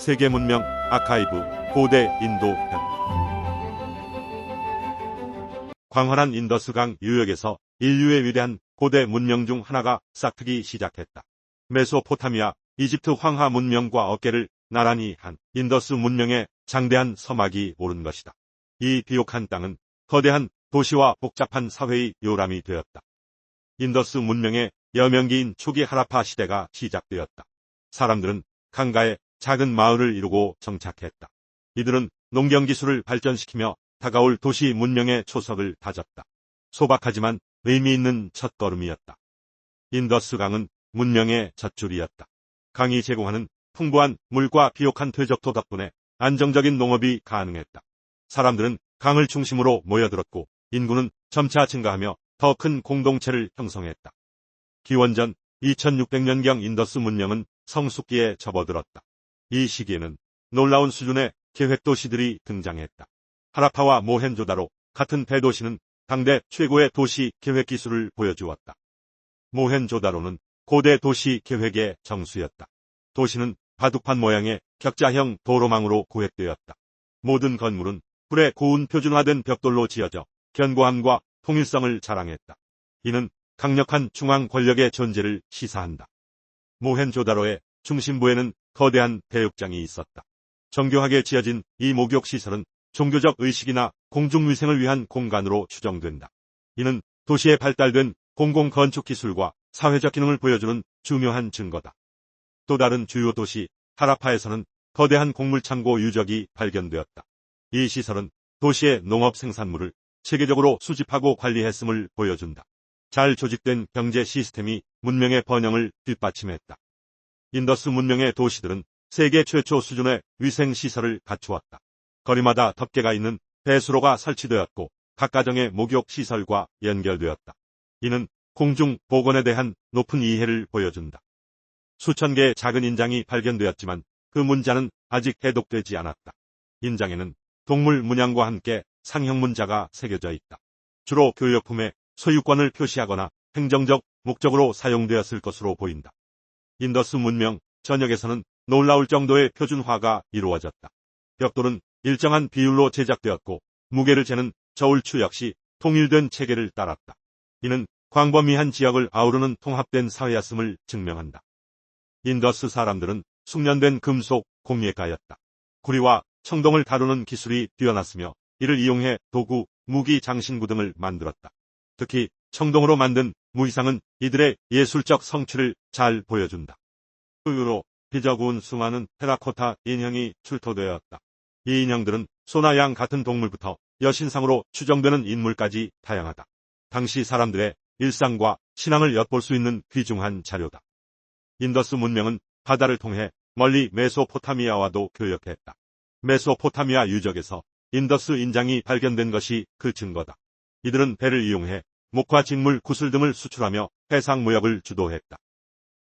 세계 문명 아카이브 고대 인도 편. 광활한 인더스강 유역에서 인류의 위대한 고대 문명 중 하나가 싹트기 시작했다. 메소포타미아, 이집트 황하 문명과 어깨를 나란히 한 인더스 문명의 장대한 서막이 오른 것이다. 이 비옥한 땅은 거대한 도시와 복잡한 사회의 요람이 되었다. 인더스 문명의 여명기인 초기 하라파 시대가 시작되었다. 사람들은 강가에 작은 마을을 이루고 정착했다. 이들은 농경기술을 발전시키며 다가올 도시 문명의 초석을 다졌다. 소박하지만 의미 있는 첫걸음이었다. 인더스 강은 문명의 젖줄이었다. 강이 제공하는 풍부한 물과 비옥한 퇴적토 덕분에 안정적인 농업이 가능했다. 사람들은 강을 중심으로 모여들었고 인구는 점차 증가하며 더 큰 공동체를 형성했다. 기원전 2600년경 인더스 문명은 성숙기에 접어들었다. 이 시기에는 놀라운 수준의 계획도시들이 등장했다. 하라파와 모헨조다로 같은 대도시는 당대 최고의 도시 계획 기술을 보여주었다. 모헨조다로는 고대 도시 계획의 정수였다. 도시는 바둑판 모양의 격자형 도로망으로 구획되었다. 모든 건물은 불에 고운 표준화된 벽돌로 지어져 견고함과 통일성을 자랑했다. 이는 강력한 중앙 권력의 존재를 시사한다. 모헨조다로의 중심부에는 거대한 대욕장이 있었다. 정교하게 지어진 이 목욕시설은 종교적 의식이나 공중위생을 위한 공간으로 추정된다. 이는 도시에 발달된 공공건축기술과 사회적 기능을 보여주는 중요한 증거다. 또 다른 주요 도시 하라파에서는 거대한 곡물창고 유적이 발견되었다. 이 시설은 도시의 농업 생산물을 체계적으로 수집하고 관리했음을 보여준다. 잘 조직된 경제 시스템이 문명의 번영을 뒷받침했다. 인더스 문명의 도시들은 세계 최초 수준의 위생시설을 갖추었다. 거리마다 덮개가 있는 배수로가 설치되었고 각 가정의 목욕시설과 연결되었다. 이는 공중 보건에 대한 높은 이해를 보여준다. 수천 개의 작은 인장이 발견되었지만 그 문자는 아직 해독되지 않았다. 인장에는 동물 문양과 함께 상형 문자가 새겨져 있다. 주로 교역품의 소유권을 표시하거나 행정적 목적으로 사용되었을 것으로 보인다. 인더스 문명 전역에서는 놀라울 정도의 표준화가 이루어졌다. 벽돌은 일정한 비율로 제작되었고 무게를 재는 저울추 역시 통일된 체계를 따랐다. 이는 광범위한 지역을 아우르는 통합된 사회였음을 증명한다. 인더스 사람들은 숙련된 금속 공예가였다. 구리와 청동을 다루는 기술이 뛰어났으며 이를 이용해 도구, 무기, 장신구 등을 만들었다. 특히 청동으로 만든 무기상은 이들의 예술적 성취를 잘 보여준다. 그 이후로 빚어 구운 수많은 테라코타 인형이 출토되었다. 이 인형들은 소나 양 같은 동물부터 여신상으로 추정되는 인물까지 다양하다. 당시 사람들의 일상과 신앙을 엿볼 수 있는 귀중한 자료다. 인더스 문명은 바다를 통해 멀리 메소포타미아와도 교역했다. 메소포타미아 유적에서 인더스 인장이 발견된 것이 그 증거다. 이들은 배를 이용해 목화 직물 구슬 등을 수출하며 해상 무역을 주도했다.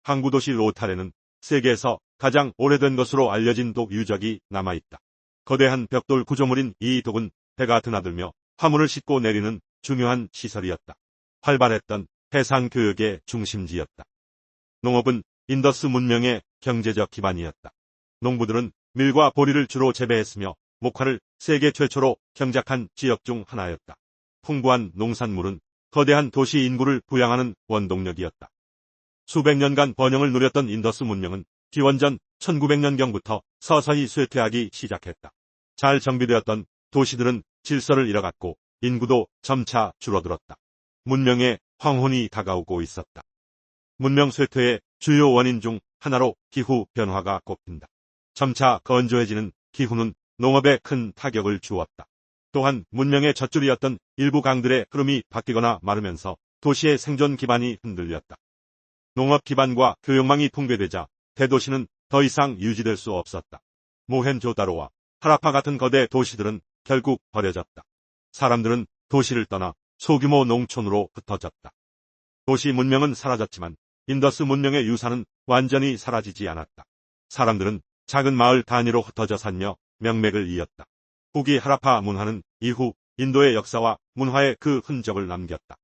항구 도시 로탈에는 세계에서 가장 오래된 것으로 알려진 독 유적이 남아있다. 거대한 벽돌 구조물인 이 독은 배가 드나들며 화물을 싣고 내리는 중요한 시설이었다. 활발했던 해상 교역의 중심지였다. 농업은 인더스 문명의 경제적 기반이었다. 농부들은 밀과 보리를 주로 재배했으며 목화를 세계 최초로 경작한 지역 중 하나였다. 풍부한 농산물은 거대한 도시 인구를 부양하는 원동력이었다. 수백 년간 번영을 누렸던 인더스 문명은 기원전 1900년경부터 서서히 쇠퇴하기 시작했다. 잘 정비되었던 도시들은 질서를 잃어갔고 인구도 점차 줄어들었다. 문명의 황혼이 다가오고 있었다. 문명 쇠퇴의 주요 원인 중 하나로 기후 변화가 꼽힌다. 점차 건조해지는 기후는 농업에 큰 타격을 주었다. 또한 문명의 젖줄이었던 일부 강들의 흐름이 바뀌거나 마르면서 도시의 생존 기반이 흔들렸다. 농업 기반과 교역망이 붕괴되자 대도시는 더 이상 유지될 수 없었다. 모헨조다로와 하라파 같은 거대 도시들은 결국 버려졌다. 사람들은 도시를 떠나 소규모 농촌으로 흩어졌다. 도시 문명은 사라졌지만 인더스 문명의 유산은 완전히 사라지지 않았다. 사람들은 작은 마을 단위로 흩어져 살며 명맥을 이었다. 후기 하라파 문화는 이후 인도의 역사와 문화에 그 흔적을 남겼다.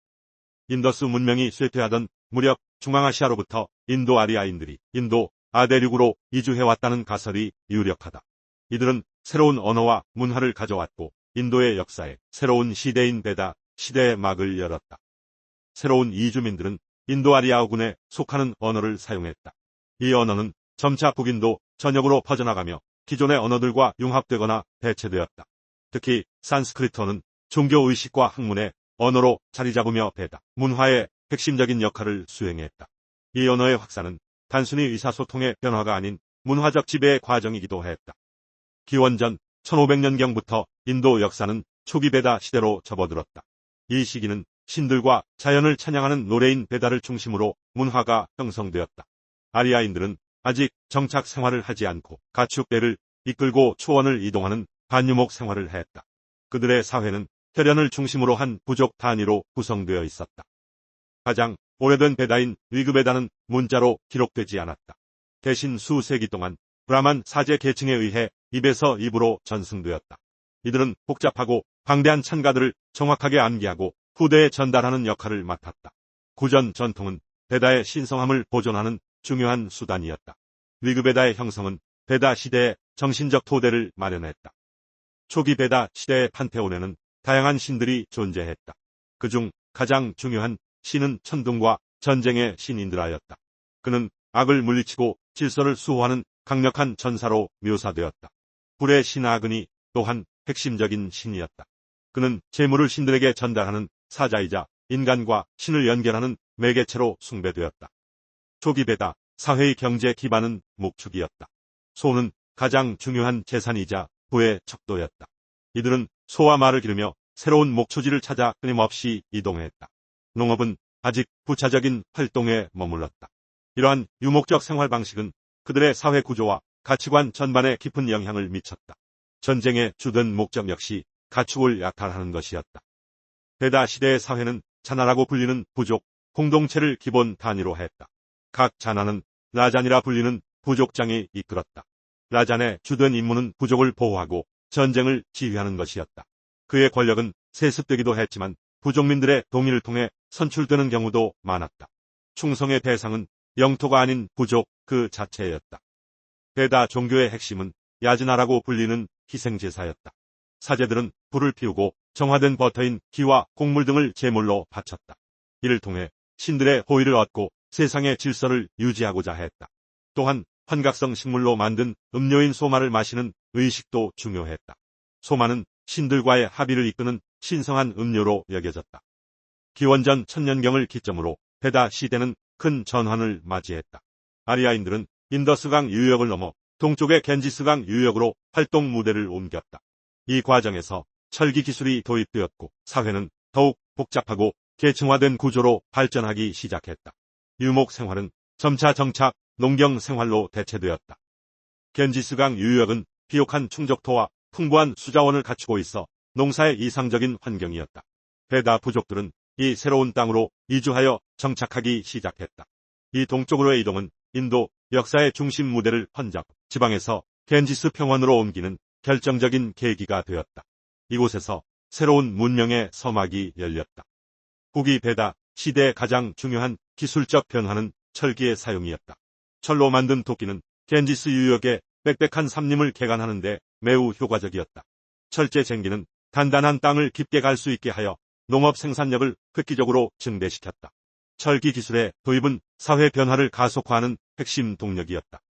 인더스 문명이 쇠퇴하던 무렵 중앙아시아로부터 인도 아리아인들이 인도, 아대륙으로 이주해왔다는 가설이 유력하다. 이들은 새로운 언어와 문화를 가져왔고 인도의 역사에 새로운 시대인 베다 시대의 막을 열었다. 새로운 이주민들은 인도 아리아어군에 속하는 언어를 사용했다. 이 언어는 점차 북인도 전역으로 퍼져나가며 기존의 언어들과 융합되거나 대체되었다. 특히 산스크리트어는 종교의식과 학문의 언어로 자리잡으며 베다 문화의 핵심적인 역할을 수행했다. 이 언어의 확산은 단순히 의사소통의 변화가 아닌 문화적 지배의 과정이기도 했다. 기원전 1500년경부터 인도 역사는 초기 베다 시대로 접어들었다. 이 시기는 신들과 자연을 찬양하는 노래인 베다를 중심으로 문화가 형성되었다. 아리아인들은 아직 정착 생활을 하지 않고 가축배를 이끌고 초원을 이동하는 반유목 생활을 했다. 그들의 사회는 혈연을 중심으로 한 부족 단위로 구성되어 있었다. 가장 오래된 베다인 리그베다는 문자로 기록되지 않았다. 대신 수세기 동안 브라만 사제 계층에 의해 입에서 입으로 전승되었다. 이들은 복잡하고 방대한 찬가들을 정확하게 암기하고 후대에 전달하는 역할을 맡았다. 구전 전통은 베다의 신성함을 보존하는 중요한 수단이었다. 리그베다의 형성은 베다 시대의 정신적 토대를 마련했다. 초기 베다 시대의 판테온에는 다양한 신들이 존재했다. 그중 가장 중요한 신은 천둥과 전쟁의 신 인드라였다. 그는 악을 물리치고 질서를 수호하는 강력한 전사로 묘사되었다. 불의 신 아그니 또한 핵심적인 신이었다. 그는 재물을 신들에게 전달하는 사자이자 인간과 신을 연결하는 매개체로 숭배되었다. 초기 베다 사회의 경제 기반은 목축이었다. 소는 가장 중요한 재산이자 부의 척도였다. 이들은 소와 말을 기르며 새로운 목초지를 찾아 끊임없이 이동했다. 농업은 아직 부차적인 활동에 머물렀다. 이러한 유목적 생활 방식은 그들의 사회 구조와 가치관 전반에 깊은 영향을 미쳤다. 전쟁의 주된 목적 역시 가축을 약탈하는 것이었다. 베다 시대의 사회는 자나라고 불리는 부족, 공동체를 기본 단위로 했다. 각 자나는 라잔이라 불리는 부족장이 이끌었다. 라잔의 주된 임무는 부족을 보호하고 전쟁을 지휘하는 것이었다. 그의 권력은 세습되기도 했지만 부족민들의 동의를 통해 선출되는 경우도 많았다. 충성의 대상은 영토가 아닌 부족 그 자체였다. 베다 종교의 핵심은 야즈나라고 불리는 희생제사였다. 사제들은 불을 피우고 정화된 버터인 기와 곡물 등을 제물로 바쳤다. 이를 통해 신들의 호의를 얻고 세상의 질서를 유지하고자 했다. 또한 환각성 식물로 만든 음료인 소마를 마시는 의식도 중요했다. 소마는 신들과의 합의를 이끄는 신성한 음료로 여겨졌다. 기원전 1000년경을 기점으로 베다 시대는 큰 전환을 맞이했다. 아리아인들은 인더스강 유역을 넘어 동쪽의 겐지스강 유역으로 활동 무대를 옮겼다. 이 과정에서 철기 기술이 도입되었고 사회는 더욱 복잡하고 계층화된 구조로 발전하기 시작했다. 유목 생활은 점차 정착, 농경 생활로 대체되었다. 겐지스강 유역은 비옥한 충족토와 풍부한 수자원을 갖추고 있어 농사의 이상적인 환경이었다. 베다 부족들은 이 새로운 땅으로 이주하여 정착하기 시작했다. 이 동쪽으로의 이동은 인도 역사의 중심 무대를 펀잡 지방에서 겐지스 평원으로 옮기는 결정적인 계기가 되었다. 이곳에서 새로운 문명의 서막이 열렸다. 후기 베다 시대의 가장 중요한 기술적 변화는 철기의 사용이었다. 철로 만든 도끼는 겐지스 유역의 빽빽한 삼림을 개간하는 데 매우 효과적이었다. 철제 쟁기는 단단한 땅을 깊게 갈 수 있게 하여 농업 생산력을 획기적으로 증대시켰다. 철기 기술의 도입은 사회 변화를 가속화하는 핵심 동력이었다.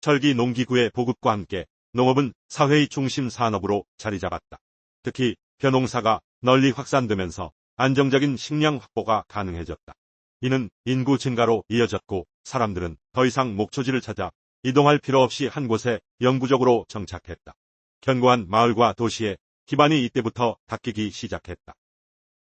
철기 농기구의 보급과 함께 농업은 사회의 중심 산업으로 자리 잡았다. 특히 벼농사가 널리 확산되면서 안정적인 식량 확보가 가능해졌다. 이는 인구 증가로 이어졌고 사람들은 더 이상 목초지를 찾아 이동할 필요 없이 한 곳에 영구적으로 정착했다. 견고한 마을과 도시의 기반이 이때부터 닦이기 시작했다.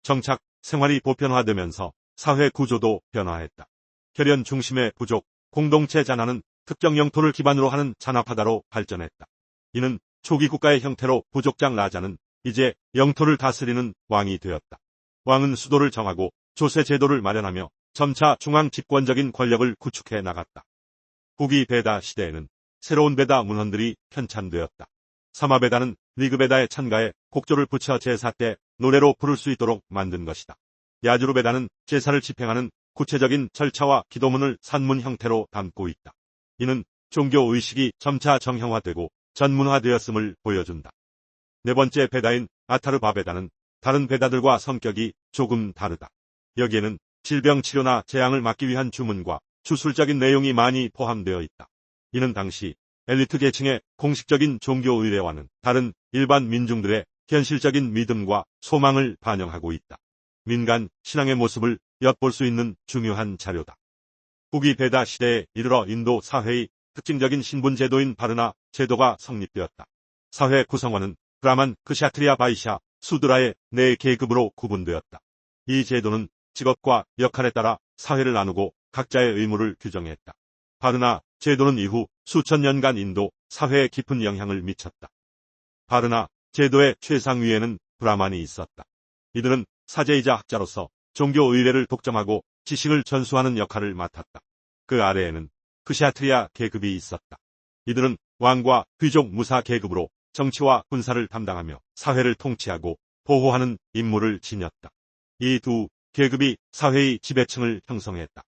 정착 생활이 보편화되면서 사회 구조도 변화했다. 혈연 중심의 부족, 공동체 잔화는 특정 영토를 기반으로 하는 잔화파다로 발전했다. 이는 초기 국가의 형태로 부족장 라자는 이제 영토를 다스리는 왕이 되었다. 왕은 수도를 정하고 조세 제도를 마련하며 점차 중앙 집권적인 권력을 구축해 나갔다. 후기 베다 시대에는 새로운 베다 문헌들이 편찬되었다. 사마베다는 리그베다의 찬가에 곡조를 붙여 제사 때 노래로 부를 수 있도록 만든 것이다. 야주르베다는 제사를 집행하는 구체적인 절차와 기도문을 산문 형태로 담고 있다. 이는 종교의식이 점차 정형화되고 전문화되었음을 보여준다. 네 번째 베다인 아타르바베다는 다른 베다들과 성격이 조금 다르다. 여기에는 질병 치료나 재앙을 막기 위한 주문과 주술적인 내용이 많이 포함되어 있다. 이는 당시 엘리트 계층의 공식적인 종교 의례와는 다른 일반 민중들의 현실적인 믿음과 소망을 반영하고 있다. 민간 신앙의 모습을 엿볼 수 있는 중요한 자료다. 후기 베다 시대에 이르러 인도 사회의 특징적인 신분 제도인 바르나 제도가 성립되었다. 사회 구성원은 브라만, 크샤트리아, 바이샤, 수드라의 네 계급으로 구분되었다. 이 제도는 직업과 역할에 따라 사회를 나누고 각자의 의무를 규정했다. 바르나 제도는 이후 수천 년간 인도 사회에 깊은 영향을 미쳤다. 바르나 제도의 최상위에는 브라만이 있었다. 이들은 사제이자 학자로서 종교 의례를 독점하고 지식을 전수하는 역할을 맡았다. 그 아래에는 크샤트리아 계급이 있었다. 이들은 왕과 귀족 무사 계급으로 정치와 군사를 담당하며 사회를 통치하고 보호하는 임무를 지녔다. 이 두 계급이 사회의 지배층을 형성했다.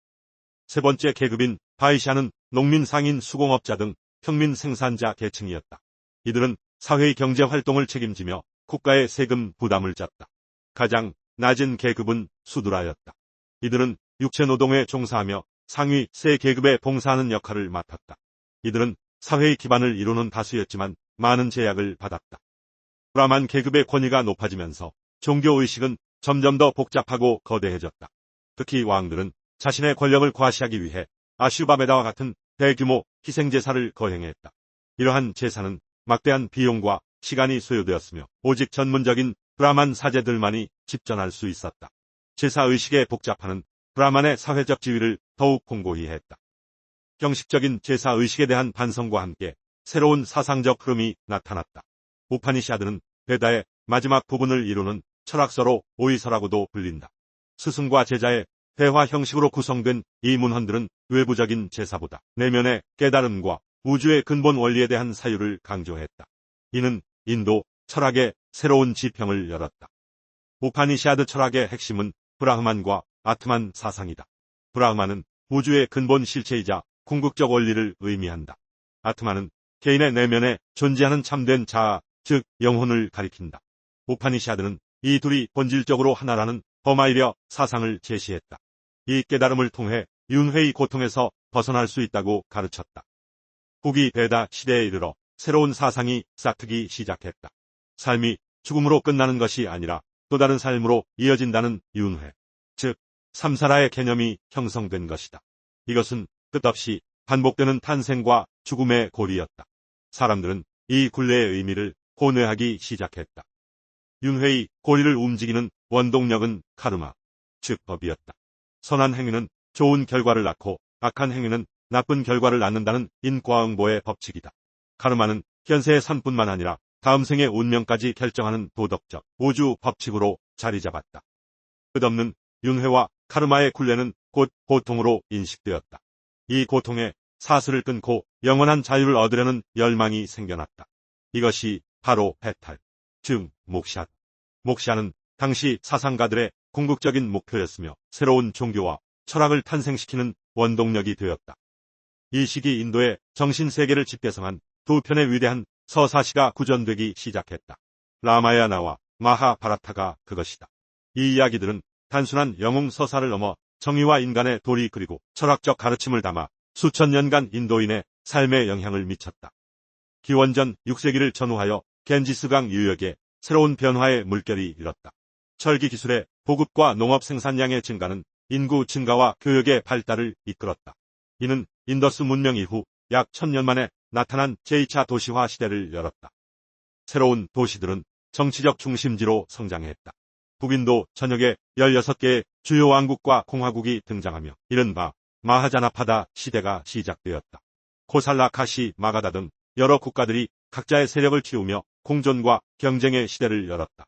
세 번째 계급인 바이샤는 농민, 상인, 수공업자 등 평민 생산자 계층이었다. 이들은 사회의 경제 활동을 책임지며 국가의 세금 부담을 졌다. 가장 낮은 계급은 수드라였다. 이들은 육체노동에 종사하며 상위 세 계급에 봉사하는 역할을 맡았다. 이들은 사회의 기반을 이루는 다수였지만 많은 제약을 받았다. 브라만 계급의 권위가 높아지면서 종교의식은 점점 더 복잡하고 거대해졌다. 특히 왕들은 자신의 권력을 과시하기 위해 아슈바베다와 같은 대규모 희생제사를 거행했다. 이러한 제사는 막대한 비용과 시간이 소요되었으며 오직 전문적인 브라만 사제들만이 집전할 수 있었다. 제사의식의 복잡화는 브라만의 사회적 지위를 더욱 공고히 했다. 형식적인 제사의식에 대한 반성과 함께 새로운 사상적 흐름이 나타났다. 우파니샤드는 베다의 마지막 부분을 이루는 철학서로 오이서라고도 불린다. 스승과 제자의 대화 형식으로 구성된 이 문헌들은 외부적인 제사보다 내면의 깨달음과 우주의 근본 원리에 대한 사유를 강조했다. 이는 인도 철학의 새로운 지평을 열었다. 우파니샤드 철학의 핵심은 브라흐만과 아트만 사상이다. 브라흐만은 우주의 근본 실체이자 궁극적 원리를 의미한다. 아트만은 개인의 내면에 존재하는 참된 자아, 즉 영혼을 가리킨다. 우파니샤드는 이 둘이 본질적으로 하나라는 버마이려 사상을 제시했다. 이 깨달음을 통해 윤회의 고통에서 벗어날 수 있다고 가르쳤다. 후기 베다 시대에 이르러 새로운 사상이 싹트기 시작했다. 삶이 죽음으로 끝나는 것이 아니라 또 다른 삶으로 이어진다는 윤회, 즉 삼사라의 개념이 형성된 것이다. 이것은 끝없이 반복되는 탄생과 죽음의 고리였다. 사람들은 이 굴레의 의미를 고뇌하기 시작했다. 윤회의 고리를 움직이는 원동력은 카르마, 즉 법이었다. 선한 행위는 좋은 결과를 낳고 악한 행위는 나쁜 결과를 낳는다는 인과응보의 법칙이다. 카르마는 현세의 선뿐만 아니라 다음 생의 운명까지 결정하는 도덕적 우주 법칙으로 자리 잡았다. 끝없는 윤회와 카르마의 굴레는 곧 고통으로 인식되었다. 이 고통에 사슬을 끊고 영원한 자유를 얻으려는 열망이 생겨났다. 이것이 바로 해탈, 즉 목샷. 목샷은 당시 사상가들의 궁극적인 목표였으며 새로운 종교와 철학을 탄생시키는 원동력이 되었다. 이 시기 인도의 정신세계를 집대성한 두 편의 위대한 서사시가 구전되기 시작했다. 라마야나와 마하바라타가 그것이다. 이 이야기들은 단순한 영웅 서사를 넘어 정의와 인간의 도리 그리고 철학적 가르침을 담아 수천 년간 인도인의 삶에 영향을 미쳤다. 기원전 6세기를 전후하여 겐지스강 유역에 새로운 변화의 물결이 일었다. 철기 기술의 보급과 농업 생산량의 증가는 인구 증가와 교역의 발달을 이끌었다. 이는 인더스 문명 이후 약 1000년 만에 나타난 제2차 도시화 시대를 열었다. 새로운 도시들은 정치적 중심지로 성장했다. 북인도 전역에 16개의 주요 왕국과 공화국이 등장하며 이른바 마하자나파다 시대가 시작되었다. 코살라, 카시, 마가다 등 여러 국가들이 각자의 세력을 키우며 공존과 경쟁의 시대를 열었다.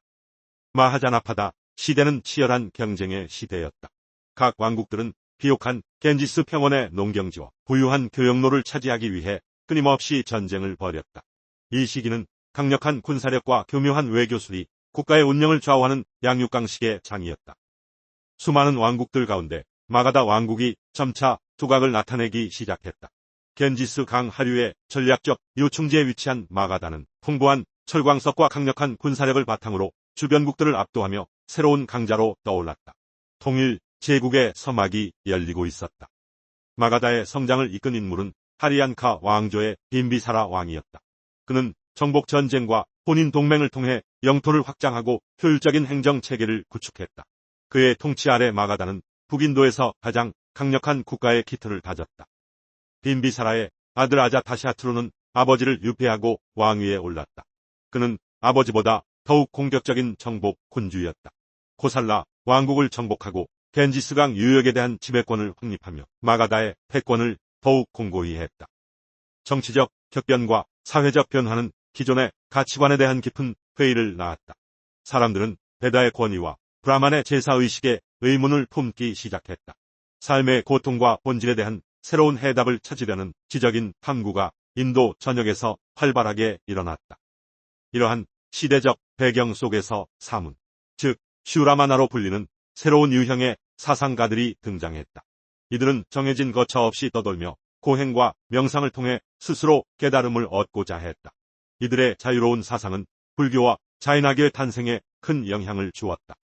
마하자나파다 시대는 치열한 경쟁의 시대였다. 각 왕국들은 비옥한 겐지스 평원의 농경지와 부유한 교역로를 차지하기 위해 끊임없이 전쟁을 벌였다. 이 시기는 강력한 군사력과 교묘한 외교술이 국가의 운명을 좌우하는 양육강식의 장이었다. 수많은 왕국들 가운데 마가다 왕국이 점차 두각을 나타내기 시작했다. 겐지스 강 하류의 전략적 요충지에 위치한 마가다는 풍부한 철광석과 강력한 군사력을 바탕으로 주변국들을 압도하며 새로운 강자로 떠올랐다. 통일 제국의 서막이 열리고 있었다. 마가다의 성장을 이끈 인물은 하리안카 왕조의 빈비사라 왕이었다. 그는 정복 전쟁과 혼인 동맹을 통해 영토를 확장하고 효율적인 행정 체계를 구축했다. 그의 통치 아래 마가다는 북인도에서 가장 강력한 국가의 기틀을 다졌다. 빈비사라의 아들 아자타샤트루는 아버지를 유폐하고 왕위에 올랐다. 그는 아버지보다 더욱 공격적인 정복 군주였다. 코살라 왕국을 정복하고 겐지스강 유역에 대한 지배권을 확립하며 마가다의 패권을 더욱 공고히 했다. 정치적 격변과 사회적 변화는 기존의 가치관에 대한 깊은 회의를 낳았다. 사람들은 베다의 권위와 브라만의 제사의식에 의문을 품기 시작했다. 삶의 고통과 본질에 대한 새로운 해답을 찾으려는 지적인 탐구가 인도 전역에서 활발하게 일어났다. 이러한 시대적 배경 속에서 사문, 즉 슈라마나로 불리는 새로운 유형의 사상가들이 등장했다. 이들은 정해진 거처 없이 떠돌며 고행과 명상을 통해 스스로 깨달음을 얻고자 했다. 이들의 자유로운 사상은 불교와 자인학의 탄생에 큰 영향을 주었다.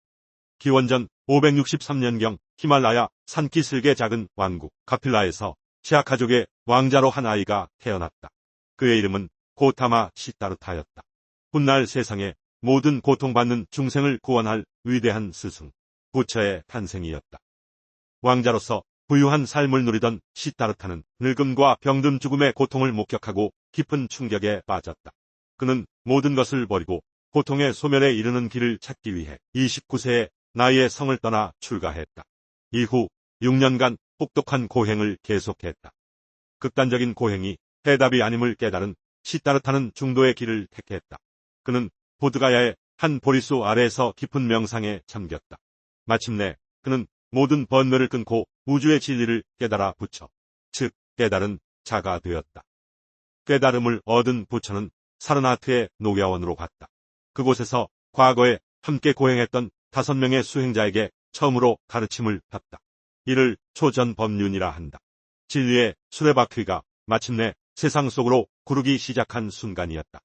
기원전 563년경 히말라야 산기슭의 작은 왕국 카필라에서 시아카족의 왕자로 한 아이가 태어났다. 그의 이름은 고타마 시타르타였다. 훗날 세상의 모든 고통받는 중생을 구원할 위대한 스승, 부처의 탄생이었다. 왕자로서 부유한 삶을 누리던 시타르타는 늙음과 병든 죽음의 고통을 목격하고 깊은 충격에 빠졌다. 그는 모든 것을 버리고 고통의 소멸에 이르는 길을 찾기 위해 29세의 나이에 성을 떠나 출가했다. 이후 6년간 혹독한 고행을 계속했다. 극단적인 고행이 해답이 아님을 깨달은 시타르타는 중도의 길을 택했다. 그는 보드가야의 한 보리수 아래에서 깊은 명상에 잠겼다. 마침내 그는 모든 번뇌를 끊고 우주의 진리를 깨달아 부처, 즉 깨달은 자가 되었다. 깨달음을 얻은 부처는 사르나트의 녹야원으로 갔다. 그곳에서 과거에 함께 고행했던 5명의 수행자에게 처음으로 가르침을 받다. 이를 초전법륜이라 한다. 진리의 수레바퀴가 마침내 세상 속으로 구르기 시작한 순간이었다.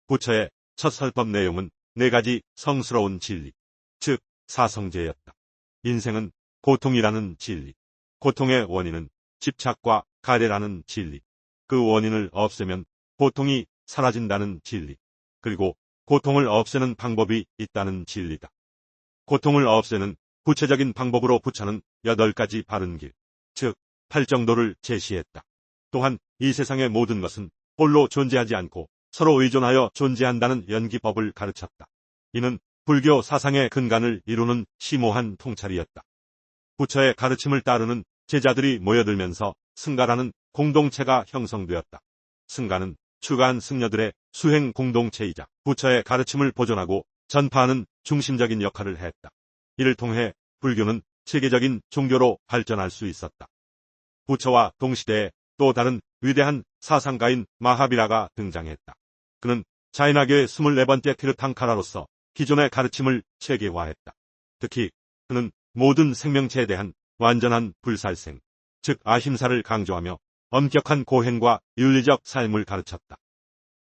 부처의 첫 설법 내용은 4가지 성스러운 진리, 즉 사성제였다. 인생은 고통이라는 진리, 고통의 원인은 집착과 가래라는 진리, 그 원인을 없애면 고통이 사라진다는 진리, 그리고 고통을 없애는 방법이 있다는 진리다. 고통을 없애는 구체적인 방법으로 부처는 8가지 바른 길, 즉 팔정도를 제시했다. 또한 이 세상의 모든 것은 홀로 존재하지 않고 서로 의존하여 존재한다는 연기법을 가르쳤다. 이는 불교 사상의 근간을 이루는 심오한 통찰이었다. 부처의 가르침을 따르는 제자들이 모여들면서 승가라는 공동체가 형성되었다. 승가는 추가한 승려들의 수행 공동체이자 부처의 가르침을 보존하고 전파하는 중심적인 역할을 했다. 이를 통해 불교는 체계적인 종교로 발전할 수 있었다. 부처와 동시대에 또 다른 위대한 사상가인 마하비라가 등장했다. 그는 자인학의 24번째 티르탕카라로서 기존의 가르침을 체계화했다. 특히 그는 모든 생명체에 대한 완전한 불살생, 즉 아힘사를 강조하며 엄격한 고행과 윤리적 삶을 가르쳤다.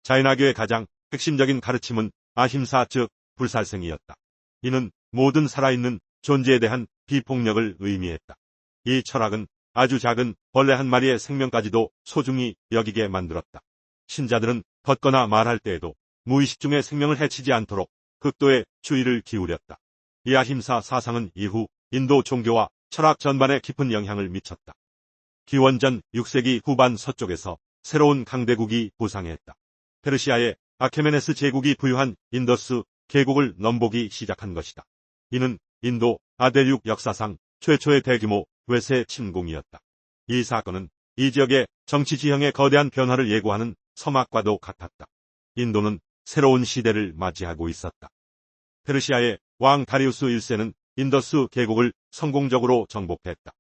자인학의 가장 핵심적인 가르침은 아힘사 즉 불살생이었다. 이는 모든 살아있는 존재에 대한 비폭력을 의미했다. 이 철학은 아주 작은 벌레 한 마리의 생명까지도 소중히 여기게 만들었다. 신자들은 걷거나 말할 때에도 무의식 중에 생명을 해치지 않도록 극도의 주의를 기울였다. 이 아힘사 사상은 이후 인도 종교와 철학 전반에 깊은 영향을 미쳤다. 기원전 6세기 후반 서쪽에서 새로운 강대국이 부상했다. 페르시아의 아케메네스 제국이 부유한 인더스 계곡을 넘보기 시작한 것이다. 이는 인도 아대륙 역사상 최초의 대규모 외세 침공이었다. 이 사건은 이 지역의 정치 지형의 거대한 변화를 예고하는 서막과도 같았다. 인도는 새로운 시대를 맞이하고 있었다. 페르시아의 왕 다리우스 1세는 인더스 계곡을 성공적으로 정복했다.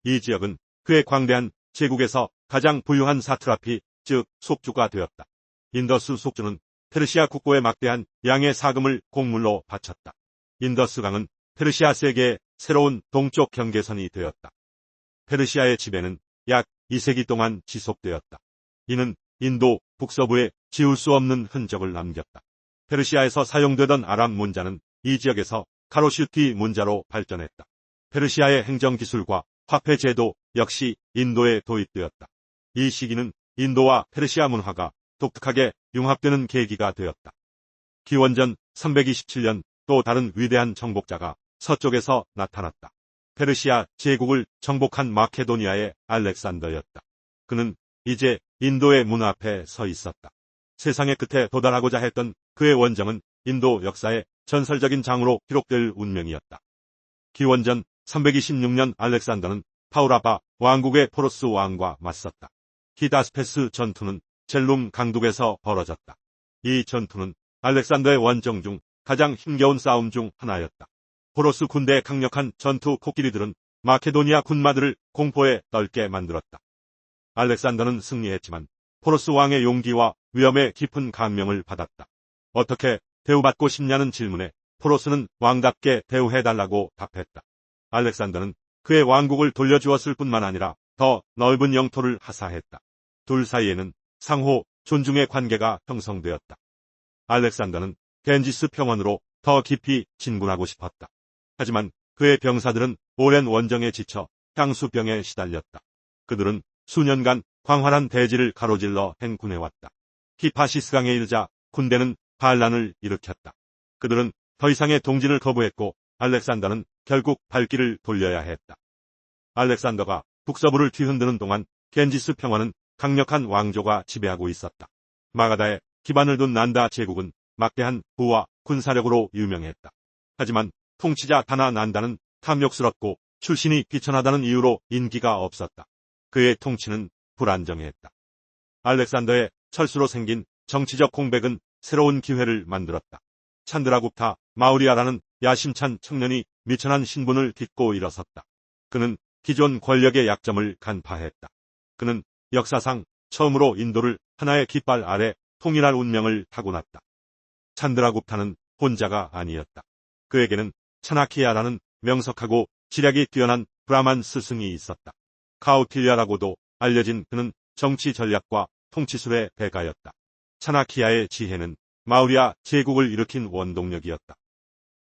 이 지역은 그의 광대한 제국에서 가장 부유한 사트라피, 즉 속주가 되었다. 인더스 속주는 페르시아 국고에 막대한 양의 사금을 공물로 바쳤다. 인더스 강은 페르시아 세계의 새로운 동쪽 경계선이 되었다. 페르시아의 지배는 약 2세기 동안 지속되었다. 이는 인도 북서부에 지울 수 없는 흔적을 남겼다. 페르시아에서 사용되던 아람 문자는 이 지역에서 카로슈티 문자로 발전했다. 페르시아의 행정기술과 화폐 제도 역시 인도에 도입되었다. 이 시기는 인도와 페르시아 문화가 독특하게 융합되는 계기가 되었다. 기원전 327년 또 다른 위대한 정복자가 서쪽에서 나타났다. 페르시아 제국을 정복한 마케도니아의 알렉산더였다. 그는 이제 인도의 문 앞에 서 있었다. 세상의 끝에 도달하고자 했던 그의 원정은 인도 역사의 전설적인 장으로 기록될 운명이었다. 기원전 326년 알렉산더는 파우라바 왕국의 포로스 왕과 맞섰다. 히다스페스 전투는 젤룸 강둑에서 벌어졌다. 이 전투는 알렉산더의 원정 중 가장 힘겨운 싸움 중 하나였다. 포로스 군대의 강력한 전투 코끼리들은 마케도니아 군마들을 공포에 떨게 만들었다. 알렉산더는 승리했지만 포로스 왕의 용기와 위엄에 깊은 감명을 받았다. 어떻게 대우받고 싶냐는 질문에 포로스는 왕답게 대우해달라고 답했다. 알렉산더는 그의 왕국을 돌려주었을 뿐만 아니라 더 넓은 영토를 하사했다. 둘 사이에는 상호 존중의 관계가 형성되었다. 알렉산더는 겐지스 평원으로 더 깊이 진군하고 싶었다. 하지만 그의 병사들은 오랜 원정에 지쳐 향수병에 시달렸다. 그들은 수년간 광활한 대지를 가로질러 행군해왔다. 히파시스강에 이르자 군대는 반란을 일으켰다. 그들은 더 이상의 동진을 거부했고 알렉산더는 결국 발길을 돌려야 했다. 알렉산더가 북서부를 뒤흔드는 동안 겐지스 평원은 강력한 왕조가 지배하고 있었다. 마가다에 기반을 둔 난다 제국은 막대한 부와 군사력으로 유명했다. 하지만 통치자 다나 난다는 탐욕스럽고 출신이 비천하다는 이유로 인기가 없었다. 그의 통치는 불안정했다. 알렉산더의 철수로 생긴 정치적 공백은 새로운 기회를 만들었다. 찬드라굽타 마우리아라는 야심찬 청년이 미천한 신분을 딛고 일어섰다. 그는 기존 권력의 약점을 간파했다. 그는 역사상 처음으로 인도를 하나의 깃발 아래 통일할 운명을 타고났다. 찬드라굽타는 혼자가 아니었다. 그에게는 차나키아라는 명석하고 지략이 뛰어난 브라만 스승이 있었다. 카우틸랴라고도 알려진 그는 정치 전략과 통치술의 대가였다. 차나키아의 지혜는 마우리아 제국을 일으킨 원동력이었다.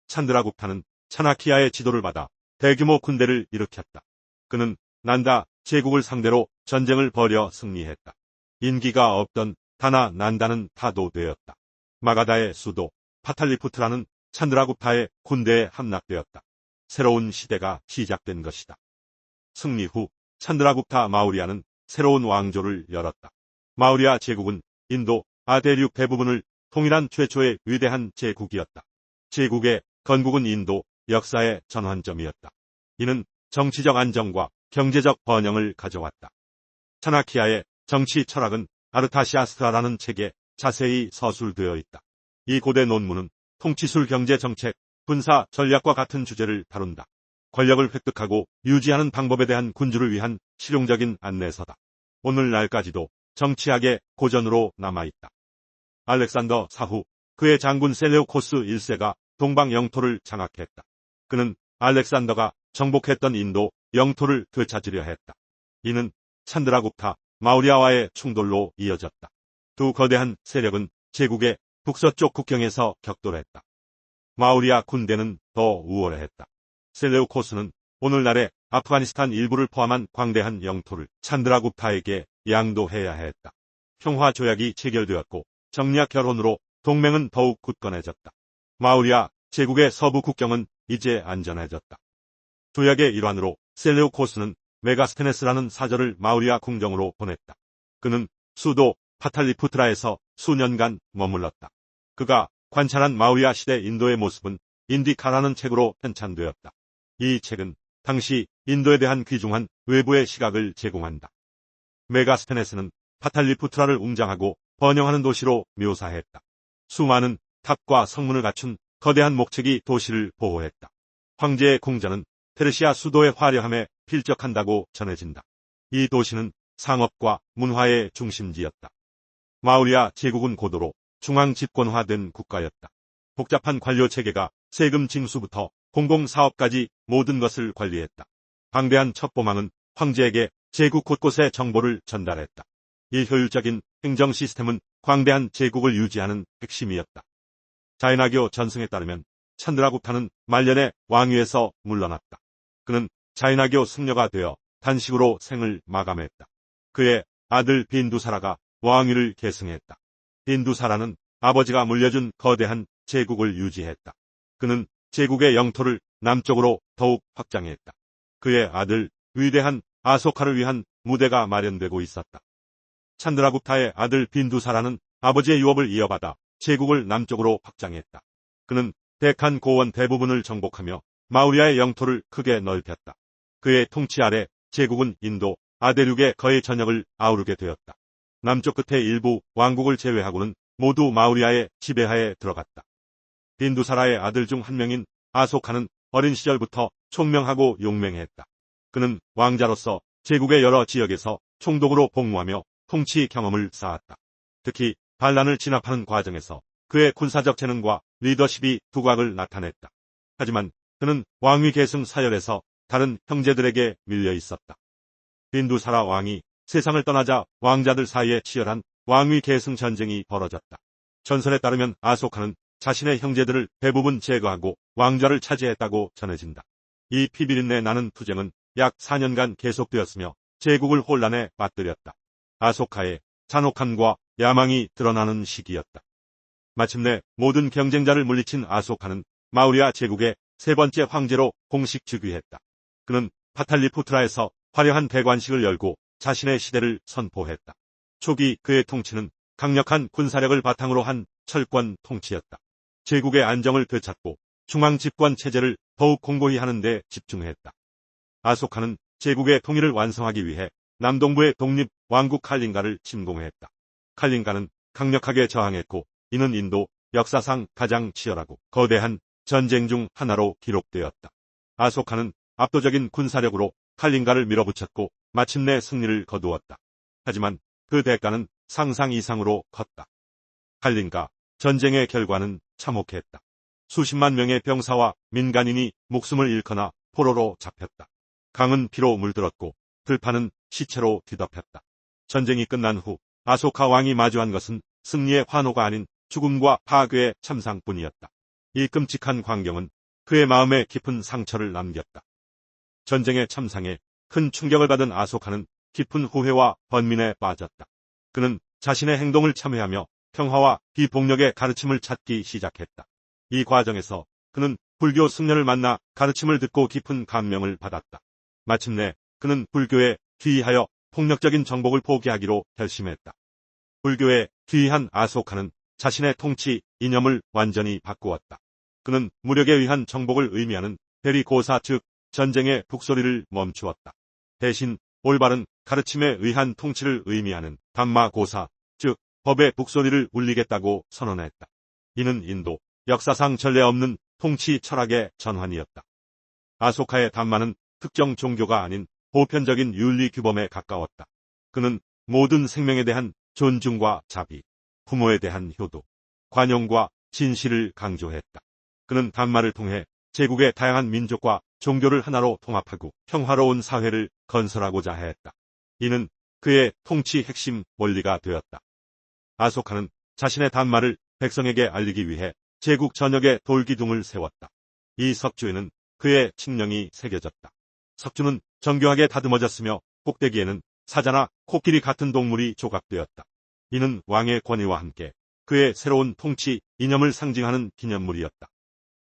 찬드라굽타는 차나키아의 지도를 받아 대규모 군대를 일으켰다. 그는 난다 제국을 상대로 전쟁을 벌여 승리했다. 인기가 없던 다나 난다는 타도되었다. 마가다의 수도 파탈리푸트라는 찬드라굽타의 군대에 함락되었다. 새로운 시대가 시작된 것이다. 승리 후 찬드라굽타 마우리아는 새로운 왕조를 열었다. 마우리아 제국은 인도 아대륙 대부분을 통일한 최초의 위대한 제국이었다. 제국의 건국은 인도 역사의 전환점이었다. 이는 정치적 안정과 경제적 번영을 가져왔다. 차나키아의 정치 철학은 아르타시아스트라라는 책에 자세히 서술되어 있다. 이 고대 논문은 통치술 경제 정책, 군사 전략과 같은 주제를 다룬다. 권력을 획득하고 유지하는 방법에 대한 군주를 위한 실용적인 안내서다. 오늘날까지도 정치학의 고전으로 남아있다. 알렉산더 사후 그의 장군 셀레우코스 1세가 동방 영토를 장악했다. 그는 알렉산더가 정복했던 인도 영토를 되찾으려 했다. 이는 찬드라굽타 마우리아와의 충돌로 이어졌다. 두 거대한 세력은 제국의 북서쪽 국경에서 격돌했다. 마우리아 군대는 더 우월했다. 셀레우코스는 오늘날의 아프가니스탄 일부를 포함한 광대한 영토를 찬드라굽타에게 양도해야 했다. 평화 조약이 체결되었고 정략 결혼으로 동맹은 더욱 굳건해졌다. 마우리아 제국의 서부 국경은 이제 안전해졌다. 조약의 일환으로 셀레우코스는 메가스테네스라는 사절을 마우리아 궁정으로 보냈다. 그는 수도 파탈리푸트라에서 수년간 머물렀다. 그가 관찰한 마우리아 시대 인도의 모습은 인디카라는 책으로 편찬되었다. 이 책은 당시 인도에 대한 귀중한 외부의 시각을 제공한다. 메가스테네스는 파탈리푸트라를 웅장하고 번영하는 도시로 묘사했다. 수많은 탑과 성문을 갖춘 거대한 목책이 도시를 보호했다. 황제의 궁전은 페르시아 수도의 화려함에 필적한다고 전해진다. 이 도시는 상업과 문화의 중심지였다. 마우리아 제국은 고도로 중앙 집권화된 국가였다. 복잡한 관료 체계가 세금 징수부터 공공사업까지 모든 것을 관리했다. 방대한 첩보망은 황제에게 제국 곳곳에 정보를 전달했다. 이 효율적인 행정 시스템은 광대한 제국을 유지하는 핵심이었다. 자이나교 전승에 따르면 찬드라구타는 말년에 왕위에서 물러났다. 그는 자이나교 승려가 되어 단식으로 생을 마감했다. 그의 아들 빈두사라가 왕위를 계승했다. 빈두사라는 아버지가 물려준 거대한 제국을 유지했다. 그는 제국의 영토를 남쪽으로 더욱 확장했다. 그의 아들 위대한 아소카를 위한 무대가 마련되고 있었다. 찬드라구타의 아들 빈두사라는 아버지의 유업을 이어받아 제국을 남쪽으로 확장했다. 그는 데칸 고원 대부분을 정복하며 마우리아의 영토를 크게 넓혔다. 그의 통치 아래 제국은 인도, 아대륙의 거의 전역을 아우르게 되었다. 남쪽 끝의 일부 왕국을 제외하고는 모두 마우리아의 지배하에 들어갔다. 빈두사라의 아들 중 한 명인 아소카는 어린 시절부터 총명하고 용맹했다. 그는 왕자로서 제국의 여러 지역에서 총독으로 복무하며 통치 경험을 쌓았다. 특히 반란을 진압하는 과정에서 그의 군사적 재능과 리더십이 두각을 나타냈다. 하지만 그는 왕위 계승 사열에서 다른 형제들에게 밀려 있었다. 빈두사라 왕이 세상을 떠나자 왕자들 사이에 치열한 왕위 계승 전쟁이 벌어졌다. 전설에 따르면 아소카는 자신의 형제들을 대부분 제거하고 왕좌를 차지했다고 전해진다. 이 피비린내 나는 투쟁은 약 4년간 계속되었으며 제국을 혼란에 빠뜨렸다. 아소카의 잔혹함과 야망이 드러나는 시기였다. 마침내 모든 경쟁자를 물리친 아소카는 마우리아 제국의 세 번째 황제로 공식 즉위했다. 그는 파탈리푸트라에서 화려한 대관식을 열고 자신의 시대를 선포했다. 초기 그의 통치는 강력한 군사력을 바탕으로 한 철권 통치였다. 제국의 안정을 되찾고 중앙 집권 체제를 더욱 공고히 하는 데 집중했다. 아소카는 제국의 통일을 완성하기 위해 남동부의 독립 왕국 칼린가를 침공했다. 칼린가는 강력하게 저항했고 이는 인도 역사상 가장 치열하고 거대한 전쟁 중 하나로 기록되었다. 아소카는 압도적인 군사력으로 칼린가를 밀어붙였고 마침내 승리를 거두었다. 하지만 그 대가는 상상 이상으로 컸다. 칼린가 전쟁의 결과는 참혹했다. 수십만 명의 병사와 민간인이 목숨을 잃거나 포로로 잡혔다. 강은 피로 물들었고 들판은 시체로 뒤덮였다. 전쟁이 끝난 후 아소카 왕이 마주한 것은 승리의 환호가 아닌 죽음과 파괴의 참상뿐이었다. 이 끔찍한 광경은 그의 마음에 깊은 상처를 남겼다. 전쟁의 참상에 큰 충격을 받은 아소카는 깊은 후회와 번민에 빠졌다. 그는 자신의 행동을 참회하며 평화와 비폭력의 가르침을 찾기 시작했다. 이 과정에서 그는 불교 승려를 만나 가르침을 듣고 깊은 감명을 받았다. 마침내 그는 불교에 귀의하여 폭력적인 정복을 포기하기로 결심했다. 불교에 귀의한 아소카는 자신의 통치 이념을 완전히 바꾸었다. 그는 무력에 의한 정복을 의미하는 대리고사 즉 전쟁의 북소리를 멈추었다. 대신 올바른 가르침에 의한 통치를 의미하는 담마고사 즉 법의 북소리를 울리겠다고 선언했다. 이는 인도 역사상 전례 없는 통치 철학의 전환이었다. 아소카의 담마는 특정 종교가 아닌 보편적인 윤리 규범에 가까웠다. 그는 모든 생명에 대한 존중과 자비, 부모에 대한 효도, 관용과 진실을 강조했다. 그는 담마를 통해 제국의 다양한 민족과 종교를 하나로 통합하고 평화로운 사회를 건설하고자 했다. 이는 그의 통치 핵심 원리가 되었다. 아소카는 자신의 담마를 백성에게 알리기 위해 제국 전역에 돌기둥을 세웠다. 이 석주에는 그의 칙령이 새겨졌다. 석주는 정교하게 다듬어졌으며 꼭대기에는 사자나 코끼리 같은 동물이 조각되었다. 이는 왕의 권위와 함께 그의 새로운 통치 이념을 상징하는 기념물이었다.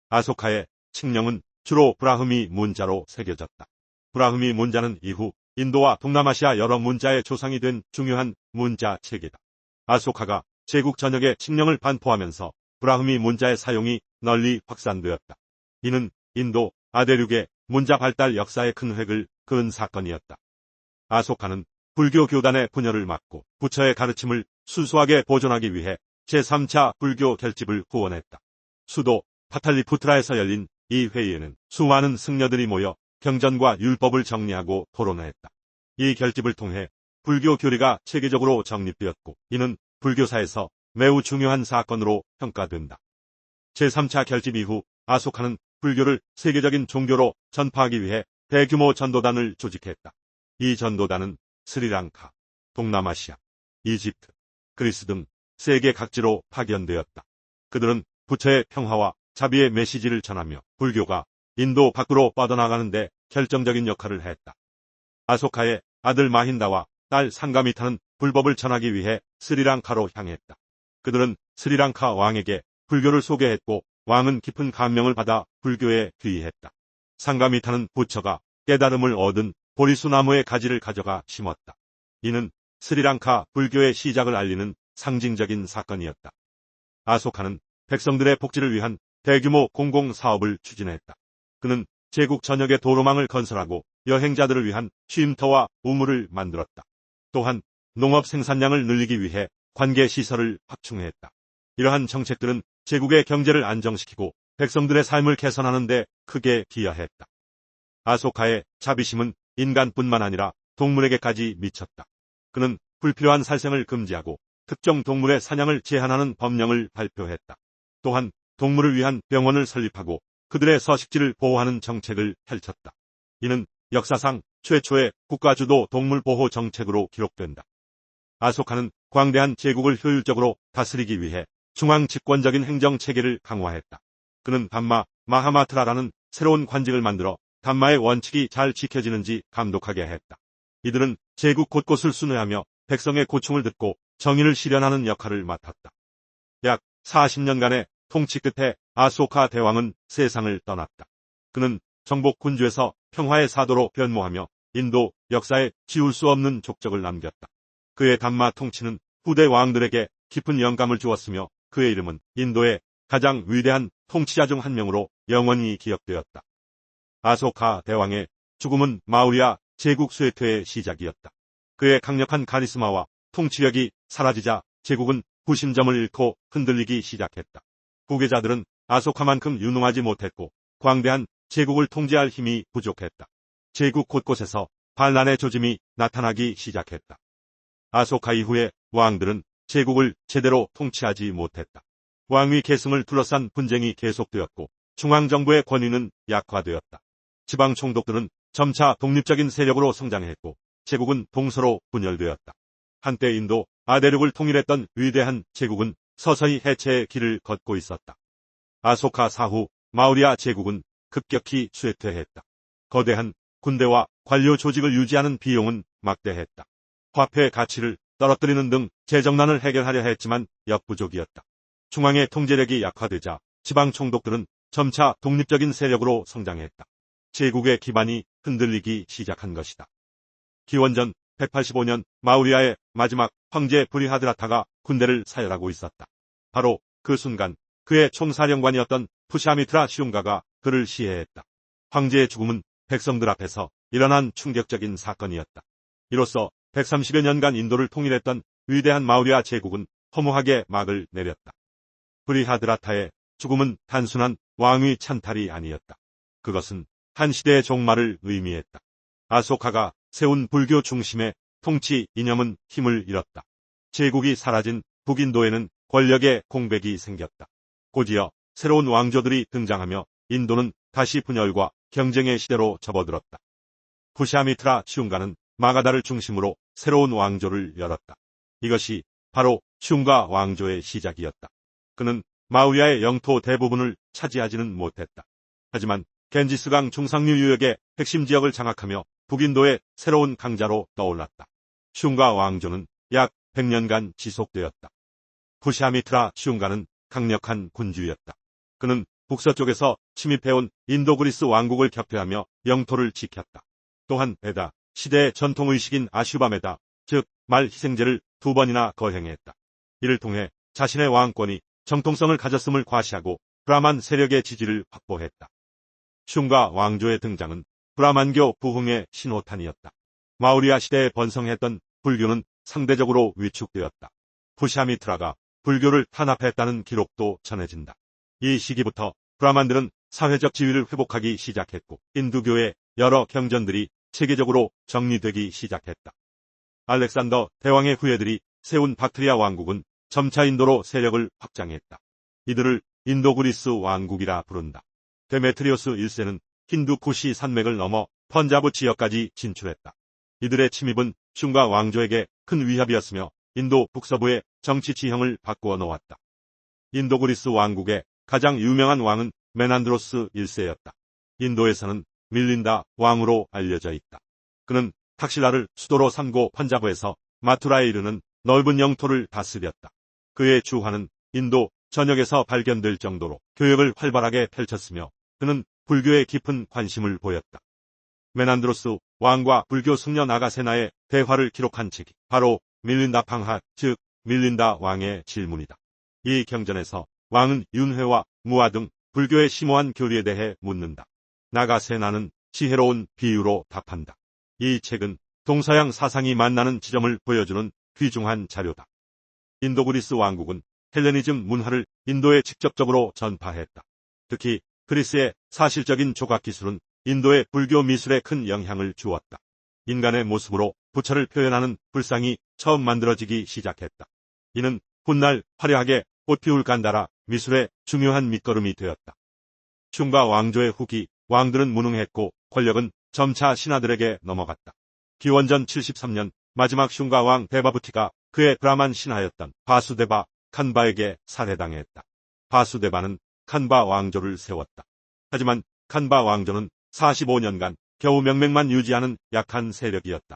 아소카의 칙령은 주로 브라흐미 문자로 새겨졌다. 브라흐미 문자는 이후 인도와 동남아시아 여러 문자의 조상이 된 중요한 문자 체계다. 아소카가 제국 전역에 칙령을 반포하면서 브라흐미 문자의 사용이 널리 확산되었다. 이는 인도, 아대륙의 문자 발달 역사에 큰 획을 그은 사건이었다. 아소카는 불교 교단의 분열을 막고 부처의 가르침을 순수하게 보존하기 위해 제3차 불교 결집을 후원했다. 수도 파탈리푸트라에서 열린 이 회의에는 수많은 승려들이 모여 경전과 율법을 정리하고 토론했다. 이 결집을 통해 불교 교리가 체계적으로 정립되었고 이는 불교사에서 매우 중요한 사건으로 평가된다. 제3차 결집 이후 아소카는 불교를 세계적인 종교로 전파하기 위해 대규모 전도단을 조직했다. 이 전도단은 스리랑카, 동남아시아, 이집트, 그리스 등 세계 각지로 파견되었다. 그들은 부처의 평화와 자비의 메시지를 전하며 불교가 인도 밖으로 뻗어나가는데 결정적인 역할을 했다. 아소카의 아들 마힌다와 딸 상가미타는 불법을 전하기 위해 스리랑카로 향했다. 그들은 스리랑카 왕에게 불교를 소개했고 왕은 깊은 감명을 받아 불교에 귀의했다. 상가미타는 부처가 깨달음을 얻은 보리수나무의 가지를 가져가 심었다. 이는 스리랑카 불교의 시작을 알리는 상징적인 사건이었다. 아소카는 백성들의 복지를 위한 대규모 공공사업을 추진했다. 그는 제국 전역에 도로망을 건설하고 여행자들을 위한 쉼터와 우물을 만들었다. 또한 농업 생산량을 늘리기 위해 관계시설을 확충했다. 이러한 정책들은 제국의 경제를 안정시키고 백성들의 삶을 개선하는 데 크게 기여했다. 아소카의 자비심은 인간뿐만 아니라 동물에게까지 미쳤다. 그는 불필요한 살생을 금지하고 특정 동물의 사냥을 제한하는 법령을 발표했다. 또한 동물을 위한 병원을 설립하고 그들의 서식지를 보호하는 정책을 펼쳤다. 이는 역사상 최초의 국가주도 동물보호 정책으로 기록된다. 아소카는 광대한 제국을 효율적으로 다스리기 위해 중앙 집권적인 행정체계를 강화했다. 그는 담마, 마하마트라라는 새로운 관직을 만들어 담마의 원칙이 잘 지켜지는지 감독하게 했다. 이들은 제국 곳곳을 순회하며 백성의 고충을 듣고 정의를 실현하는 역할을 맡았다. 약 40년간의 통치 끝에 아소카 대왕은 세상을 떠났다. 그는 정복 군주에서 평화의 사도로 변모하며 인도 역사에 지울 수 없는 족적을 남겼다. 그의 담마 통치는 후대 왕들에게 깊은 영감을 주었으며 그의 이름은 인도의 가장 위대한 통치자 중 한 명으로 영원히 기억되었다. 아소카 대왕의 죽음은 마우리아 제국 쇠퇴의 시작이었다. 그의 강력한 카리스마와 통치력이 사라지자 제국은 구심점을 잃고 흔들리기 시작했다. 후계자들은 아소카만큼 유능하지 못했고 광대한 제국을 통제할 힘이 부족했다. 제국 곳곳에서 반란의 조짐이 나타나기 시작했다. 아소카 이후의 왕들은 제국을 제대로 통치하지 못했다. 왕위 계승을 둘러싼 분쟁이 계속되었고 중앙정부의 권위는 약화되었다. 지방 총독들은 점차 독립적인 세력으로 성장했고 제국은 동서로 분열되었다. 한때 인도, 아대륙을 통일했던 위대한 제국은 서서히 해체의 길을 걷고 있었다. 아소카 사후 마우리아 제국은 급격히 쇠퇴했다. 거대한 군대와 관료 조직을 유지하는 비용은 막대했다. 화폐 가치를 떨어뜨리는 등 재정난을 해결하려 했지만 역부족이었다. 중앙의 통제력이 약화되자 지방 총독들은 점차 독립적인 세력으로 성장했다. 제국의 기반이 흔들리기 시작한 것이다. 기원전 185년 마우리아의 마지막 황제 브리하드라타가 군대를 사열하고 있었다. 바로 그 순간 그의 총사령관이었던 푸샤미트라 시움가가 그를 시해했다. 황제의 죽음은 백성들 앞에서 일어난 충격적인 사건이었다. 이로써 130여 년간 인도를 통일했던 위대한 마우리아 제국은 허무하게 막을 내렸다. 브리하드라타의 죽음은 단순한 왕위 찬탈이 아니었다. 그것은 한 시대의 종말을 의미했다. 아소카가 세운 불교 중심의 통치 이념은 힘을 잃었다. 제국이 사라진 북인도에는 권력의 공백이 생겼다. 곧이어 새로운 왕조들이 등장하며 인도는 다시 분열과 경쟁의 시대로 접어들었다. 푸샤미트라 시움가는 마가다를 중심으로 새로운 왕조를 열었다. 이것이 바로 시움가 왕조의 시작이었다. 그는 마우리아의 영토 대부분을 차지하지는 못했다. 하지만 겐지스강 중상류 유역의 핵심 지역을 장악하며 북인도의 새로운 강자로 떠올랐다. 시움가 왕조는 약 100년간 지속되었다. 푸샤미트라 시움가는 강력한 군주였다. 그는 북서쪽에서 침입해온 인도 그리스 왕국을 격퇴하며 영토를 지켰다. 또한 베다 시대의 전통의식인 아슈바메다, 즉 말 희생제를 2번이나 거행했다. 이를 통해 자신의 왕권이 정통성을 가졌음을 과시하고 브라만 세력의 지지를 확보했다. 시움가 왕조의 등장은 브라만교 부흥의 신호탄이었다. 마우리아 시대에 번성했던 불교는 상대적으로 위축되었다. 푸샤미트라가 불교를 탄압했다는 기록도 전해진다. 이 시기부터 브라만들은 사회적 지위를 회복하기 시작했고 힌두교의 여러 경전들이 체계적으로 정리되기 시작했다. 알렉산더 대왕의 후예들이 세운 박트리아 왕국은 점차 인도로 세력을 확장했다. 이들을 인도 그리스 왕국이라 부른다. 데메트리오스 1세는 힌두 쿠시 산맥을 넘어 펀자브 지역까지 진출했다. 이들의 침입은 슝가 왕조에게 큰 위협이었으며 인도 북서부의 정치 지형을 바꾸어 놓았다. 인도 그리스 왕국의 가장 유명한 왕은 메난드로스 1세였다. 인도에서는 밀린다 왕으로 알려져 있다. 그는 탁실라를 수도로 삼고 펀자브에서 마투라에 이르는 넓은 영토를 다스렸다. 그의 주화는 인도 전역에서 발견될 정도로 교역을 활발하게 펼쳤으며 그는 불교에 깊은 관심을 보였다. 메난드로스 왕과 불교 승려 나가세나의 대화를 기록한 책이 바로 밀린다 방하, 즉 밀린다 왕의 질문이다. 이 경전에서 왕은 윤회와 무아 등 불교의 심오한 교리에 대해 묻는다. 나가세나는 지혜로운 비유로 답한다. 이 책은 동서양 사상이 만나는 지점을 보여주는 귀중한 자료다. 인도 그리스 왕국은 헬레니즘 문화를 인도에 직접적으로 전파했다. 특히 그리스의 사실적인 조각 기술은 인도의 불교 미술에 큰 영향을 주었다. 인간의 모습으로 부처를 표현하는 불상이 처음 만들어지기 시작했다. 이는 훗날 화려하게 꽃 피울 간다라 미술의 중요한 밑거름이 되었다. 슝가 왕조의 후기 왕들은 무능했고 권력은 점차 신하들에게 넘어갔다. 기원전 73년 마지막 슝가 왕 데바부티가 그의 브라만 신하였던 바수데바 칸바에게 살해당했다. 바수데바는 칸바 왕조를 세웠다. 하지만 칸바 왕조는 45년간 겨우 명맥만 유지하는 약한 세력이었다.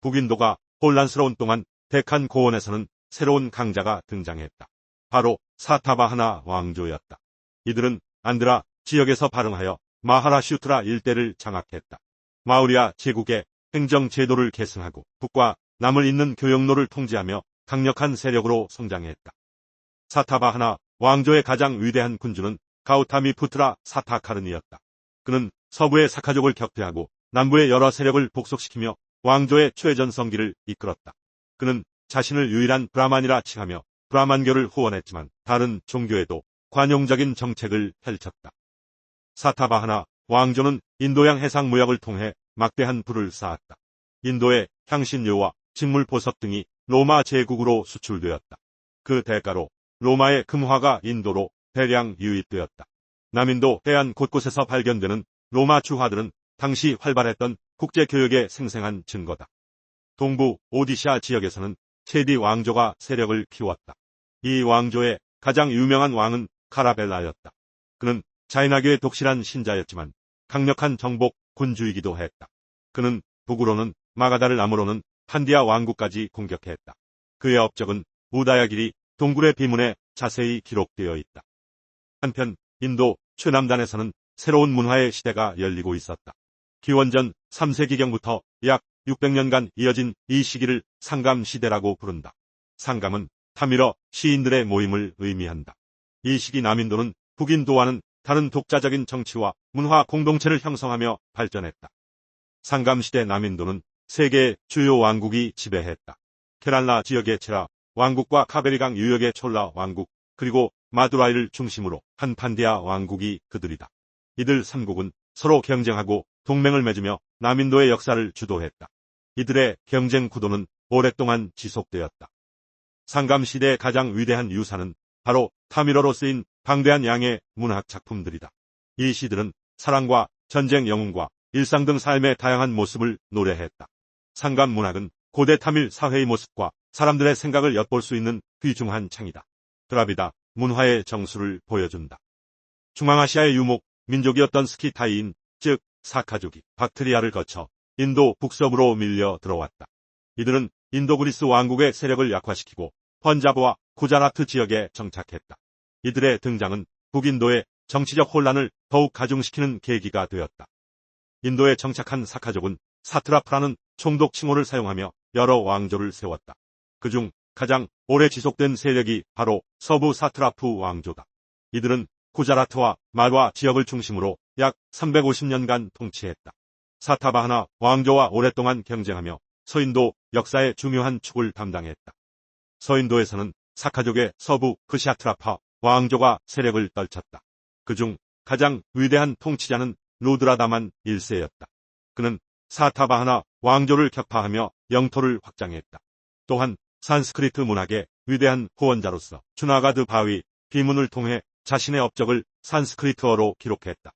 북인도가 혼란스러운 동안 데칸 고원에서는 새로운 강자가 등장했다. 바로 사타바하나 왕조였다. 이들은 안드라 지역에서 발흥하여 마하라슈트라 일대를 장악했다. 마우리아 제국의 행정 제도를 계승하고 북과 남을 잇는 교역로를 통제하며 강력한 세력으로 성장했다. 사타바하나 왕조의 가장 위대한 군주는 가우타미푸트라 사타카른이었다. 그는 서부의 사카족을 격퇴하고 남부의 여러 세력을 복속시키며 왕조의 최전성기를 이끌었다. 그는 자신을 유일한 브라만이라 칭하며 브라만교를 후원했지만 다른 종교에도 관용적인 정책을 펼쳤다. 사타바하나 왕조는 인도양 해상 무역을 통해 막대한 부를 쌓았다. 인도의 향신료와 식물 보석 등이 로마 제국으로 수출되었다. 그 대가로 로마의 금화가 인도로 대량 유입되었다. 남인도 해안 곳곳에서 발견되는 로마 주화들은 당시 활발했던 국제교역의 생생한 증거다. 동부 오디시아 지역에서는 체디 왕조가 세력을 키웠다. 이 왕조의 가장 유명한 왕은 카라벨라였다. 그는 자이나교의 독실한 신자였지만 강력한 정복 군주이기도 했다. 그는 북으로는 마가다를 남으로는 판디아 왕국까지 공격했다. 그의 업적은 우다야길이 동굴의 비문에 자세히 기록되어 있다. 한편 인도 최남단에서는 새로운 문화의 시대가 열리고 있었다. 기원전 3세기경부터 약 600년간 이어진 이 시기를 상감시대라고 부른다. 상감은 타밀어 시인들의 모임을 의미한다. 이 시기 남인도는 북인도와는 다른 독자적인 정치와 문화 공동체를 형성하며 발전했다. 상감시대 남인도는 세계의 주요 왕국이 지배했다. 케랄라 지역의 체라 왕국과 카베리강 유역의 촐라 왕국, 그리고 마두라이를 중심으로 한 판디아 왕국이 그들이다. 이들 3국은 서로 경쟁하고 동맹을 맺으며 남인도의 역사를 주도했다. 이들의 경쟁 구도는 오랫동안 지속되었다. 상감시대의 가장 위대한 유산은 바로 타밀어로 쓰인 방대한 양의 문학 작품들이다. 이 시들은 사랑과 전쟁 영웅과 일상 등 삶의 다양한 모습을 노래했다. 상감 문학은 고대 타밀 사회의 모습과 사람들의 생각을 엿볼 수 있는 귀중한 창이다. 드라비다 문화의 정수를 보여준다. 중앙아시아의 유목 민족이었던 스키타이인, 즉 사카족이 박트리아를 거쳐 인도 북서부로 밀려 들어왔다. 이들은 인도 그리스 왕국의 세력을 약화시키고 펀자브와 구자라트 지역에 정착했다. 이들의 등장은 북인도의 정치적 혼란을 더욱 가중시키는 계기가 되었다. 인도에 정착한 사카족은 사트라프라는 총독 칭호를 사용하며 여러 왕조를 세웠다. 그중 가장 오래 지속된 세력이 바로 서부 사트라프 왕조다. 이들은 구자라트와 말와 지역을 중심으로 약 350년간 통치했다. 사타바하나 왕조와 오랫동안 경쟁하며 서인도 역사의 중요한 축을 담당했다. 서인도에서는 사카족의 서부 크샤트라파 왕조가 세력을 떨쳤다. 그중 가장 위대한 통치자는 루드라다만 1세였다. 그는 사타바하나 왕조를 격파하며 영토를 확장했다. 또한 산스크리트 문학의 위대한 후원자로서 주나가드 바위 비문을 통해 자신의 업적을 산스크리트어로 기록했다.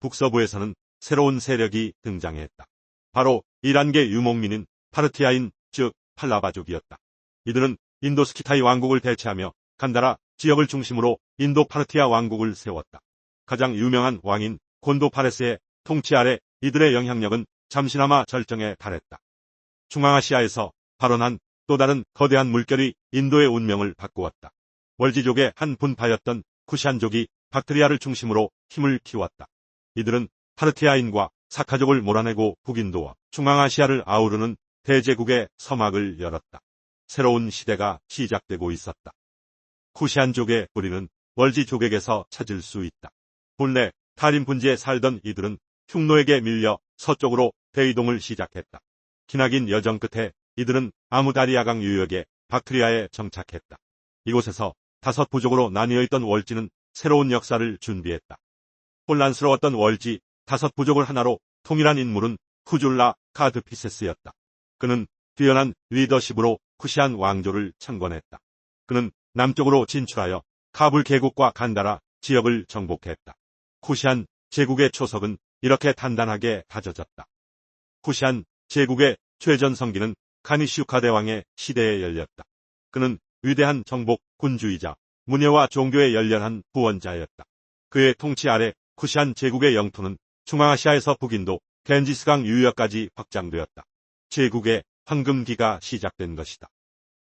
북서부에서는 새로운 세력이 등장했다. 바로 이란계 유목민인 파르티아인, 즉 팔라바족이었다. 이들은 인도스키타이 왕국을 대체하며 간다라 지역을 중심으로 인도 파르티아 왕국을 세웠다. 가장 유명한 왕인 곤도파레스의 통치 아래 이들의 영향력은 잠시나마 절정에 달했다. 중앙아시아에서 발원한 또 다른 거대한 물결이 인도의 운명을 바꾸었다. 월지족의 한 분파였던 쿠시안족이 박트리아를 중심으로 힘을 키웠다. 이들은 파르티아인과 사카족을 몰아내고 북인도와 중앙아시아를 아우르는 대제국의 서막을 열었다. 새로운 시대가 시작되고 있었다. 쿠시안족의 뿌리는 월지족에게서 찾을 수 있다. 본래 타림 분지에 살던 이들은 흉노에게 밀려 서쪽으로 대이동을 시작했다. 기나긴 여정 끝에 이들은 아무다리아강 유역의 박트리아에 정착했다. 이곳에서 5 부족으로 나뉘어 있던 월지는 새로운 역사를 준비했다. 혼란스러웠던 월지 5 부족을 하나로 통일한 인물은 후줄라 카드피세스였다. 그는 뛰어난 리더십으로 쿠시안 왕조를 창건했다. 그는 남쪽으로 진출하여 카불 계곡과 간다라 지역을 정복했다. 쿠시안 제국의 초석은 이렇게 단단하게 다져졌다. 쿠시안 제국의 최전성기는 카니슈카 대왕의 시대에 열렸다. 그는 위대한 정복, 군주이자 문예와 종교의 열렬한 후원자였다. 그의 통치 아래 쿠시안 제국의 영토는 중앙아시아에서 북인도, 겐지스강 유역까지 확장되었다. 제국의 황금기가 시작된 것이다.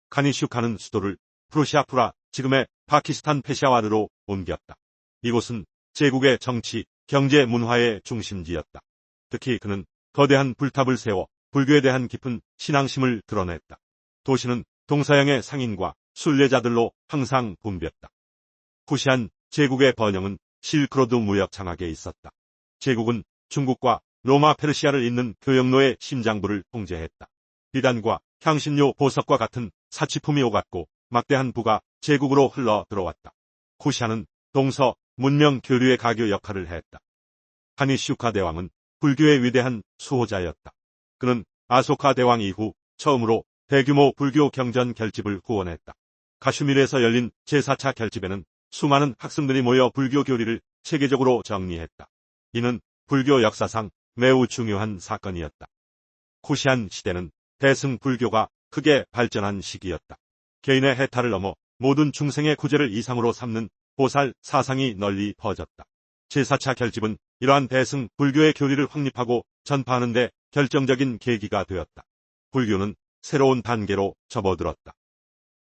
카니슈카는 수도를 프루시아프라, 지금의 파키스탄 페샤와르로 옮겼다. 이곳은 제국의 정치, 경제, 문화의 중심지였다. 특히 그는 거대한 불탑을 세워 불교에 대한 깊은 신앙심을 드러냈다. 도시는 동서양의 상인과 순례자들로 항상 붐볐다. 쿠시안 제국의 번영은 실크로드 무역 장악에 있었다. 제국은 중국과 로마 페르시아를 잇는 교역로의 심장부를 통제했다. 비단과 향신료, 보석과 같은 사치품이 오갔고 막대한 부가 제국으로 흘러 들어왔다. 쿠시안은 동서 문명 교류의 가교 역할을 했다. 카니슈카 대왕은 불교의 위대한 수호자였다. 그는 아소카 대왕 이후 처음으로 대규모 불교 경전 결집을 후원했다. 가슈미르에서 열린 제4차 결집에는 수많은 학생들이 모여 불교 교리를 체계적으로 정리했다. 이는 불교 역사상 매우 중요한 사건이었다. 쿠시안 시대는 대승 불교가 크게 발전한 시기였다. 개인의 해탈을 넘어 모든 중생의 구제를 이상으로 삼는 보살 사상이 널리 퍼졌다. 제4차 결집은 이러한 대승 불교의 교리를 확립하고 전파하는 데 결정적인 계기가 되었다. 불교는 새로운 단계로 접어들었다.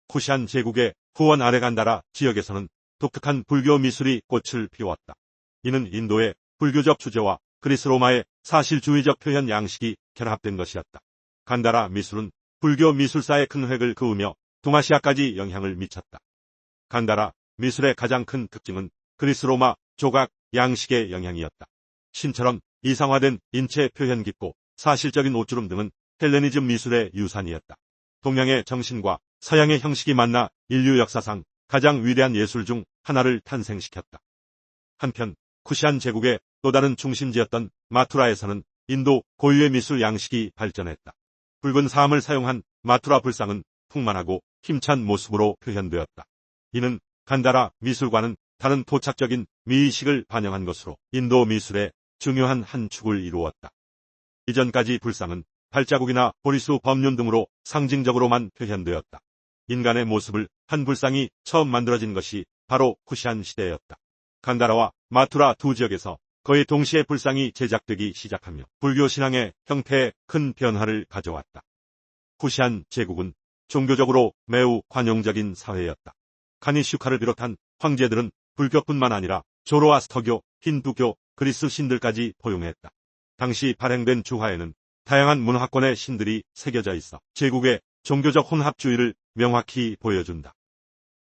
쿠시안 제국의 후원 아래 간다라 지역에서는 독특한 불교 미술이 꽃을 피웠다. 이는 인도의 불교적 주제와 그리스 로마의 사실주의적 표현 양식이 결합된 것이었다. 간다라 미술은 불교 미술사의 큰 획을 그으며 동아시아까지 영향을 미쳤다. 간다라 미술의 가장 큰 특징은 그리스 로마 조각 양식의 영향이었다. 신처럼 이상화된 인체 표현 깊고 사실적인 옷주름 등은 헬레니즘 미술의 유산이었다. 동양의 정신과 서양의 형식이 만나 인류 역사상 가장 위대한 예술 중 하나를 탄생시켰다. 한편 쿠시안 제국의 또 다른 중심지였던 마투라에서는 인도 고유의 미술 양식이 발전했다. 붉은 사암을 사용한 마투라 불상은 풍만하고 힘찬 모습으로 표현되었다. 이는 간다라 미술과는 다른 토착적인 미의식을 반영한 것으로 인도 미술의 중요한 한 축을 이루었다. 이전까지 불상은 발자국이나 보리수 법륜 등으로 상징적으로만 표현되었다. 인간의 모습을 한 불상이 처음 만들어진 것이 바로 쿠시안 시대였다. 간다라와 마투라 두 지역에서 거의 동시에 불상이 제작되기 시작하며 불교 신앙의 형태에 큰 변화를 가져왔다. 쿠시안 제국은 종교적으로 매우 관용적인 사회였다. 카니슈카를 비롯한 황제들은 불교뿐만 아니라 조로아스터교, 힌두교, 그리스 신들까지 포용했다. 당시 발행된 주화에는 다양한 문화권의 신들이 새겨져 있어 제국의 종교적 혼합주의를 명확히 보여준다.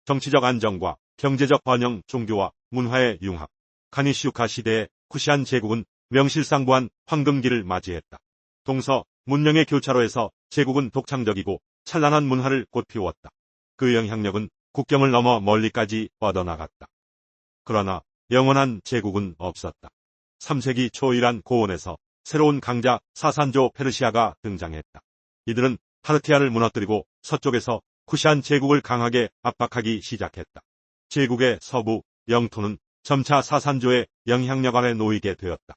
정치적 안정과 경제적 번영, 종교와 문화의 융합. 카니슈카 시대의 쿠시안 제국은 명실상부한 황금기를 맞이했다. 동서 문명의 교차로에서 제국은 독창적이고 찬란한 문화를 꽃피웠다. 그 영향력은 국경을 넘어 멀리까지 뻗어나갔다. 그러나 영원한 제국은 없었다. 3세기 초 이란 고원에서 새로운 강자 사산조 페르시아가 등장했다. 이들은 파르티아를 무너뜨리고 서쪽에서 쿠시안 제국을 강하게 압박하기 시작했다. 제국의 서부 영토는 점차 사산조의 영향력 아래 놓이게 되었다.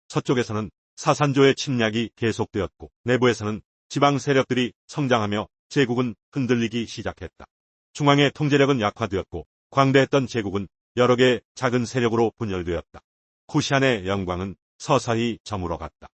서쪽에서는 사산조의 침략이 계속되었고 내부에서는 지방 세력들이 성장하며 제국은 흔들리기 시작했다. 중앙의 통제력은 약화되었고 광대했던 제국은 여러 개의 작은 세력으로 분열되었다. 쿠시안의 영광은 서서히 저물어갔다.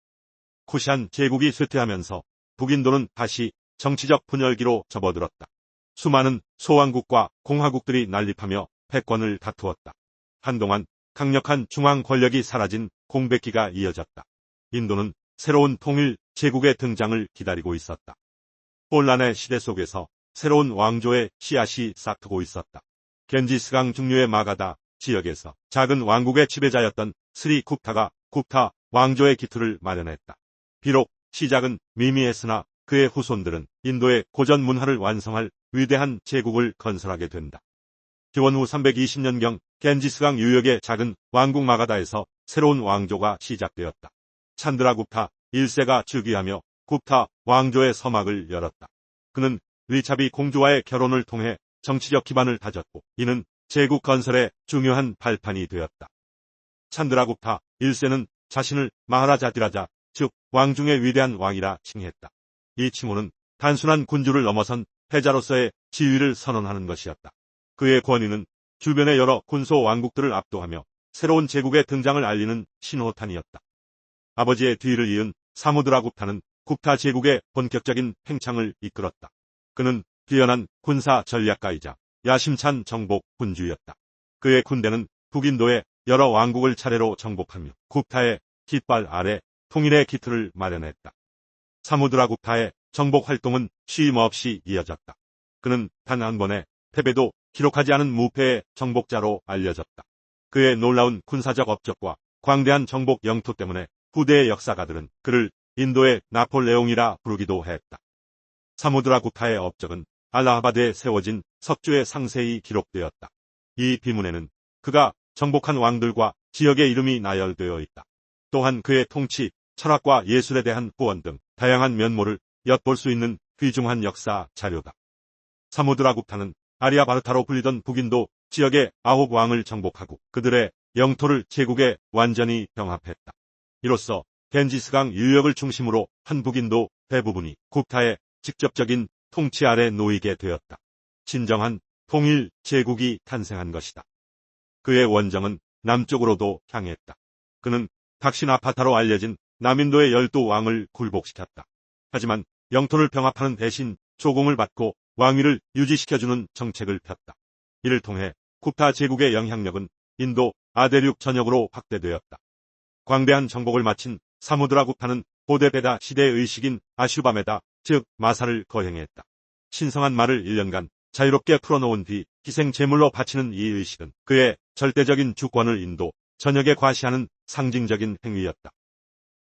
쿠시안 제국이 쇠퇴하면서 북인도는 다시 정치적 분열기로 접어들었다. 수많은 소왕국과 공화국들이 난립하며 패권을 다투었다. 한동안 강력한 중앙 권력이 사라진 공백기가 이어졌다. 인도는 새로운 통일 제국의 등장을 기다리고 있었다. 혼란의 시대 속에서 새로운 왕조의 씨앗이 싹트고 있었다. 겐지스강 중류의 마가다 지역에서 작은 왕국의 지배자였던 스리 굽타가 굽타 왕조의 기틀을 마련했다. 비록 시작은 미미했으나 그의 후손들은 인도의 고전 문화를 완성할 위대한 제국을 건설하게 된다. 기원 후 320년경 겐지스강 유역의 작은 왕국 마가다에서 새로운 왕조가 시작되었다. 찬드라 굽타 1세가 즉위하며 굽타 왕조의 서막을 열었다. 그는 리차비 공주와의 결혼을 통해 정치적 기반을 다졌고 이는 제국 건설의 중요한 발판이 되었다. 찬드라 굽타 1세는 자신을 마하라자디라자, 즉 왕중의 위대한 왕이라 칭했다. 이 칭호는 단순한 군주를 넘어선 패자로서의 지위를 선언하는 것이었다. 그의 권위는 주변의 여러 군소 왕국들을 압도하며 새로운 제국의 등장을 알리는 신호탄이었다. 아버지의 뒤를 이은 사무드라 굽타는 굽타 제국의 본격적인 팽창을 이끌었다. 그는 뛰어난 군사 전략가이자 야심찬 정복 군주였다. 그의 군대는 북인도의 여러 왕국을 차례로 정복하며 굽타의 깃발 아래 통일의 기틀을 마련했다. 사무드라 굽타의 정복 활동은 쉼 없이 이어졌다. 그는 단 한 번의 패배도 기록하지 않은 무패의 정복자로 알려졌다. 그의 놀라운 군사적 업적과 광대한 정복 영토 때문에 후대의 역사가들은 그를 인도의 나폴레옹이라 부르기도 했다. 사무드라 굽타의 업적은 알라하바드에 세워진 석주에 상세히 기록되었다. 이 비문에는 그가 정복한 왕들과 지역의 이름이 나열되어 있다. 또한 그의 통치, 철학과 예술에 대한 후원 등 다양한 면모를 엿볼 수 있는 귀중한 역사 자료다. 사무드라 굽타는 아리아바르타로 불리던 북인도 지역의 9왕을 정복하고 그들의 영토를 제국에 완전히 병합했다. 이로써 겐지스강 유역을 중심으로 한 북인도 대부분이 굽타의 직접적인 통치 아래 놓이게 되었다. 진정한 통일 제국이 탄생한 것이다. 그의 원정은 남쪽으로도 향했다. 그는 닥시나파타로 알려진 남인도의 12왕을 굴복시켰다. 하지만 영토를 병합하는 대신 조공을 받고 왕위를 유지시켜주는 정책을 폈다. 이를 통해 굽타 제국의 영향력은 인도 아대륙 전역으로 확대되었다. 광대한 정복을 마친 사무드라 굽타는 고대베다 시대의 의식인 아슈바메다, 즉 마사를 거행했다. 신성한 말을 1년간 자유롭게 풀어놓은 뒤 희생 제물로 바치는 이 의식은 그의 절대적인 주권을 인도 전역에 과시하는 상징적인 행위였다.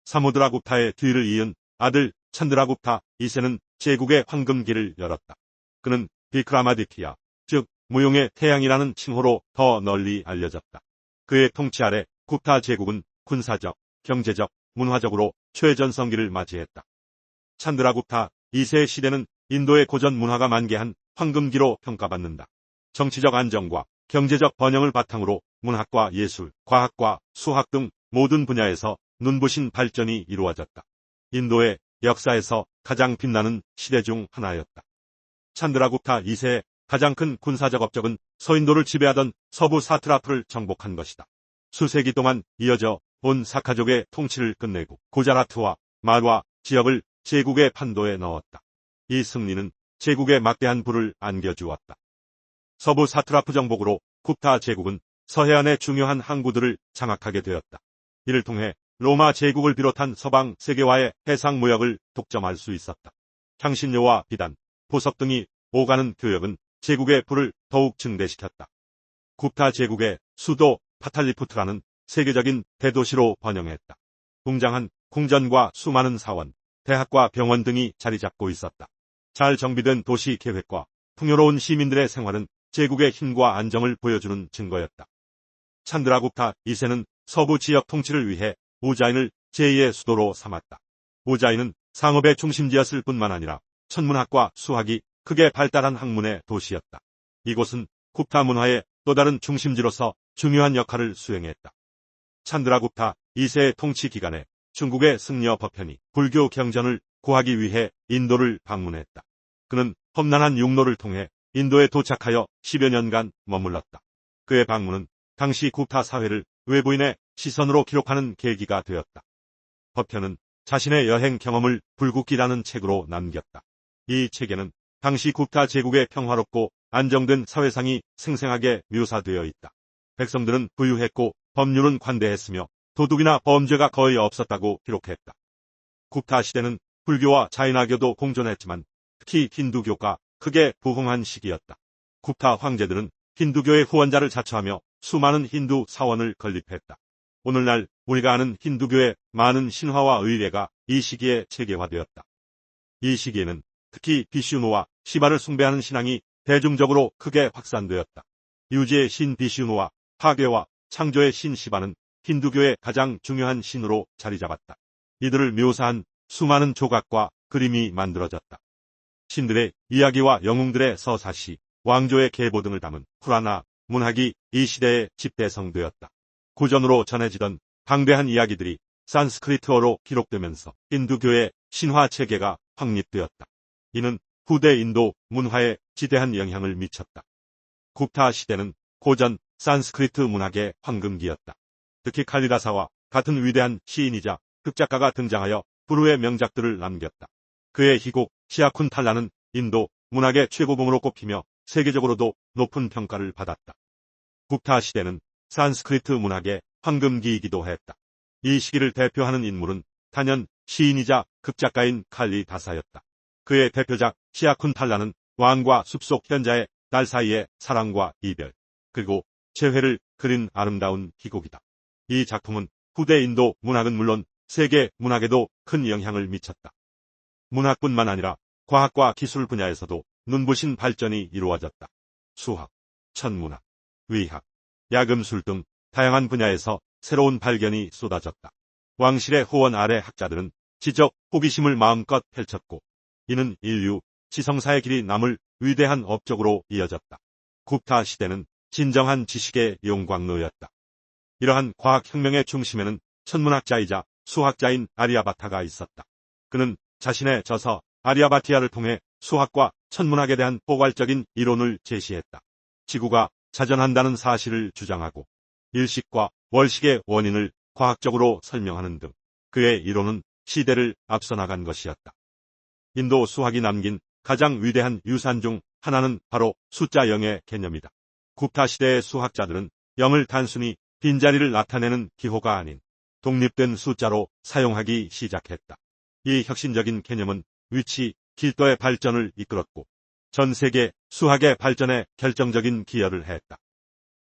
사무드라 굽타의 뒤를 이은 아들 찬드라 굽타 2세는 제국의 황금기를 열었다. 그는 비크라마디티아, 즉 무용의 태양이라는 칭호로 더 널리 알려졌다. 그의 통치 아래 굽타 제국은 군사적, 경제적, 문화적으로 최전성기를 맞이했다. 찬드라 굽타 2세의 시대는 인도의 고전 문화가 만개한 황금기로 평가받는다. 정치적 안정과 경제적 번영을 바탕으로 문학과 예술, 과학과 수학 등 모든 분야에서 눈부신 발전이 이루어졌다. 인도의 역사에서 가장 빛나는 시대 중 하나였다. 찬드라 굽타 2세의 가장 큰 군사적 업적은 서인도를 지배하던 서부 사트라프를 정복한 것이다. 수세기 동안 이어져 온 사카족의 통치를 끝내고 구자라트와 말와 지역을 제국의 판도에 넣었다. 이 승리는 제국에 막대한 부를 안겨주었다. 서부 사트라프 정복으로 굽타 제국은 서해안의 중요한 항구들을 장악하게 되었다. 이를 통해 로마 제국을 비롯한 서방 세계와의 해상 무역을 독점할 수 있었다. 향신료와 비단, 보석 등이 오가는 교역은 제국의 부를 더욱 증대시켰다. 굽타 제국의 수도 파탈리푸트라는 세계적인 대도시로 번영했다. 웅장한 궁전과 수많은 사원, 대학과 병원 등이 자리 잡고 있었다. 잘 정비된 도시 계획과 풍요로운 시민들의 생활은 제국의 힘과 안정을 보여주는 증거였다. 찬드라 굽타 2세는 서부 지역 통치를 위해 우자인을 제2의 수도로 삼았다. 우자인은 상업의 중심지였을 뿐만 아니라 천문학과 수학이 크게 발달한 학문의 도시였다. 이곳은 굽타 문화의 또 다른 중심지로서 중요한 역할을 수행했다. 찬드라 굽타 2세의 통치 기간에 중국의 승려 법현이 불교 경전을 구하기 위해 인도를 방문했다. 그는 험난한 육로를 통해 인도에 도착하여 10여 년간 머물렀다. 그의 방문은 당시 굽타 사회를 외부인의 시선으로 기록하는 계기가 되었다. 법현은 자신의 여행 경험을 불국기라는 책으로 남겼다. 이 책에는 당시 굽타 제국의 평화롭고 안정된 사회상이 생생하게 묘사되어 있다. 백성들은 부유했고 법률은 관대했으며 도둑이나 범죄가 거의 없었다고 기록했다. 굽타 시대는 불교와 자인화교도 공존했지만 특히 힌두교가 크게 부흥한 시기였다. 굽타 황제들은 힌두교의 후원자를 자처하며 수많은 힌두 사원을 건립했다. 오늘날 우리가 아는 힌두교의 많은 신화와 의례가 이 시기에 체계화되었다. 이 시기에는 특히 비슈누와 시바를 숭배하는 신앙이 대중적으로 크게 확산되었다. 유지의 신 비슈누와 파괴와 창조의 신 시바는 힌두교의 가장 중요한 신으로 자리잡았다. 이들을 묘사한 수많은 조각과 그림이 만들어졌다. 신들의 이야기와 영웅들의 서사시, 왕조의 계보 등을 담은 후라나 문학이 이 시대에 집대성되었다. 고전으로 전해지던 방대한 이야기들이 산스크리트어로 기록되면서 힌두교의 신화 체계가 확립되었다. 이는 후대 인도 문화에 지대한 영향을 미쳤다. 굽타 시대는 고전 산스크리트 문학의 황금기였다. 특히 칼리다사와 같은 위대한 시인이자 극작가가 등장하여 불후의 명작들을 남겼다. 그의 희곡 시아쿤탈라는 인도 문학의 최고봉으로 꼽히며 세계적으로도 높은 평가를 받았다. 굽타 시대는 산스크리트 문학의 황금기이기도 했다. 이 시기를 대표하는 인물은 단연 시인이자 극작가인 칼리다사였다. 그의 대표작 시아쿤탈라는 왕과 숲속 현자의 딸 사이의 사랑과 이별, 그리고 재회를 그린 아름다운 희곡이다. 이 작품은 후대 인도 문학은 물론 세계 문학에도 큰 영향을 미쳤다. 문학뿐만 아니라 과학과 기술 분야에서도 눈부신 발전이 이루어졌다. 수학, 천문학, 의학, 야금술 등 다양한 분야에서 새로운 발견이 쏟아졌다. 왕실의 후원 아래 학자들은 지적 호기심을 마음껏 펼쳤고 이는 인류 지성사의 길이 남을 위대한 업적으로 이어졌다. 굽타 시대는 진정한 지식의 용광로였다. 이러한 과학혁명의 중심에는 천문학자이자 수학자인 아리아바타가 있었다. 그는 자신의 저서 아리아바티아를 통해 수학과 천문학에 대한 포괄적인 이론을 제시했다. 지구가 자전한다는 사실을 주장하고 일식과 월식의 원인을 과학적으로 설명하는 등 그의 이론은 시대를 앞서 나간 것이었다. 인도 수학이 남긴 가장 위대한 유산 중 하나는 바로 숫자 0의 개념이다. 굽타 시대의 수학자들은 0을 단순히 빈자리를 나타내는 기호가 아닌 독립된 숫자로 사용하기 시작했다. 이 혁신적인 개념은 위치, 길도의 발전을 이끌었고 전 세계 수학의 발전에 결정적인 기여를 했다.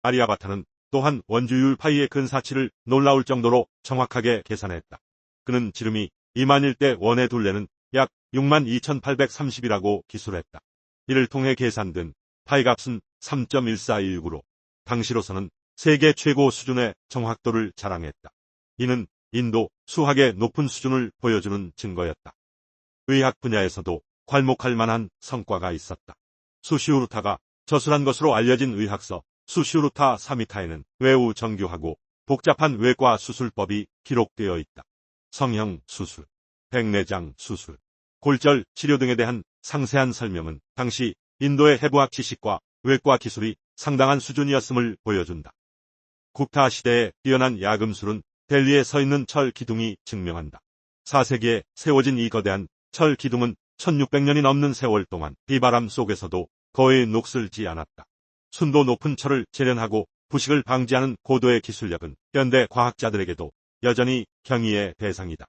아리아바타는 또한 원주율 파이의 근사치를 놀라울 정도로 정확하게 계산했다. 그는 지름이 2만일 때 원의 둘레는 약 62,830이라고 기술했다. 이를 통해 계산된 파이 값은 3.1419로 당시로서는 세계 최고 수준의 정확도를 자랑했다. 이는 인도 수학의 높은 수준을 보여주는 증거였다. 의학 분야에서도 괄목할 만한 성과가 있었다. 수시우루타가 저술한 것으로 알려진 의학서 수시우루타 사미타에는 외우 정교하고 복잡한 외과 수술법이 기록되어 있다. 성형 수술, 백내장 수술, 골절 치료 등에 대한 상세한 설명은 당시 인도의 해부학 지식과 외과 기술이 상당한 수준이었음을 보여준다. 굽타 시대의 뛰어난 야금술은 델리에 서 있는 철 기둥이 증명한다. 4세기에 세워진 이 거대한 철 기둥은 1600년이 넘는 세월 동안 비바람 속에서도 거의 녹슬지 않았다. 순도 높은 철을 재련하고 부식을 방지하는 고도의 기술력은 현대 과학자들에게도 여전히 경이의 대상이다.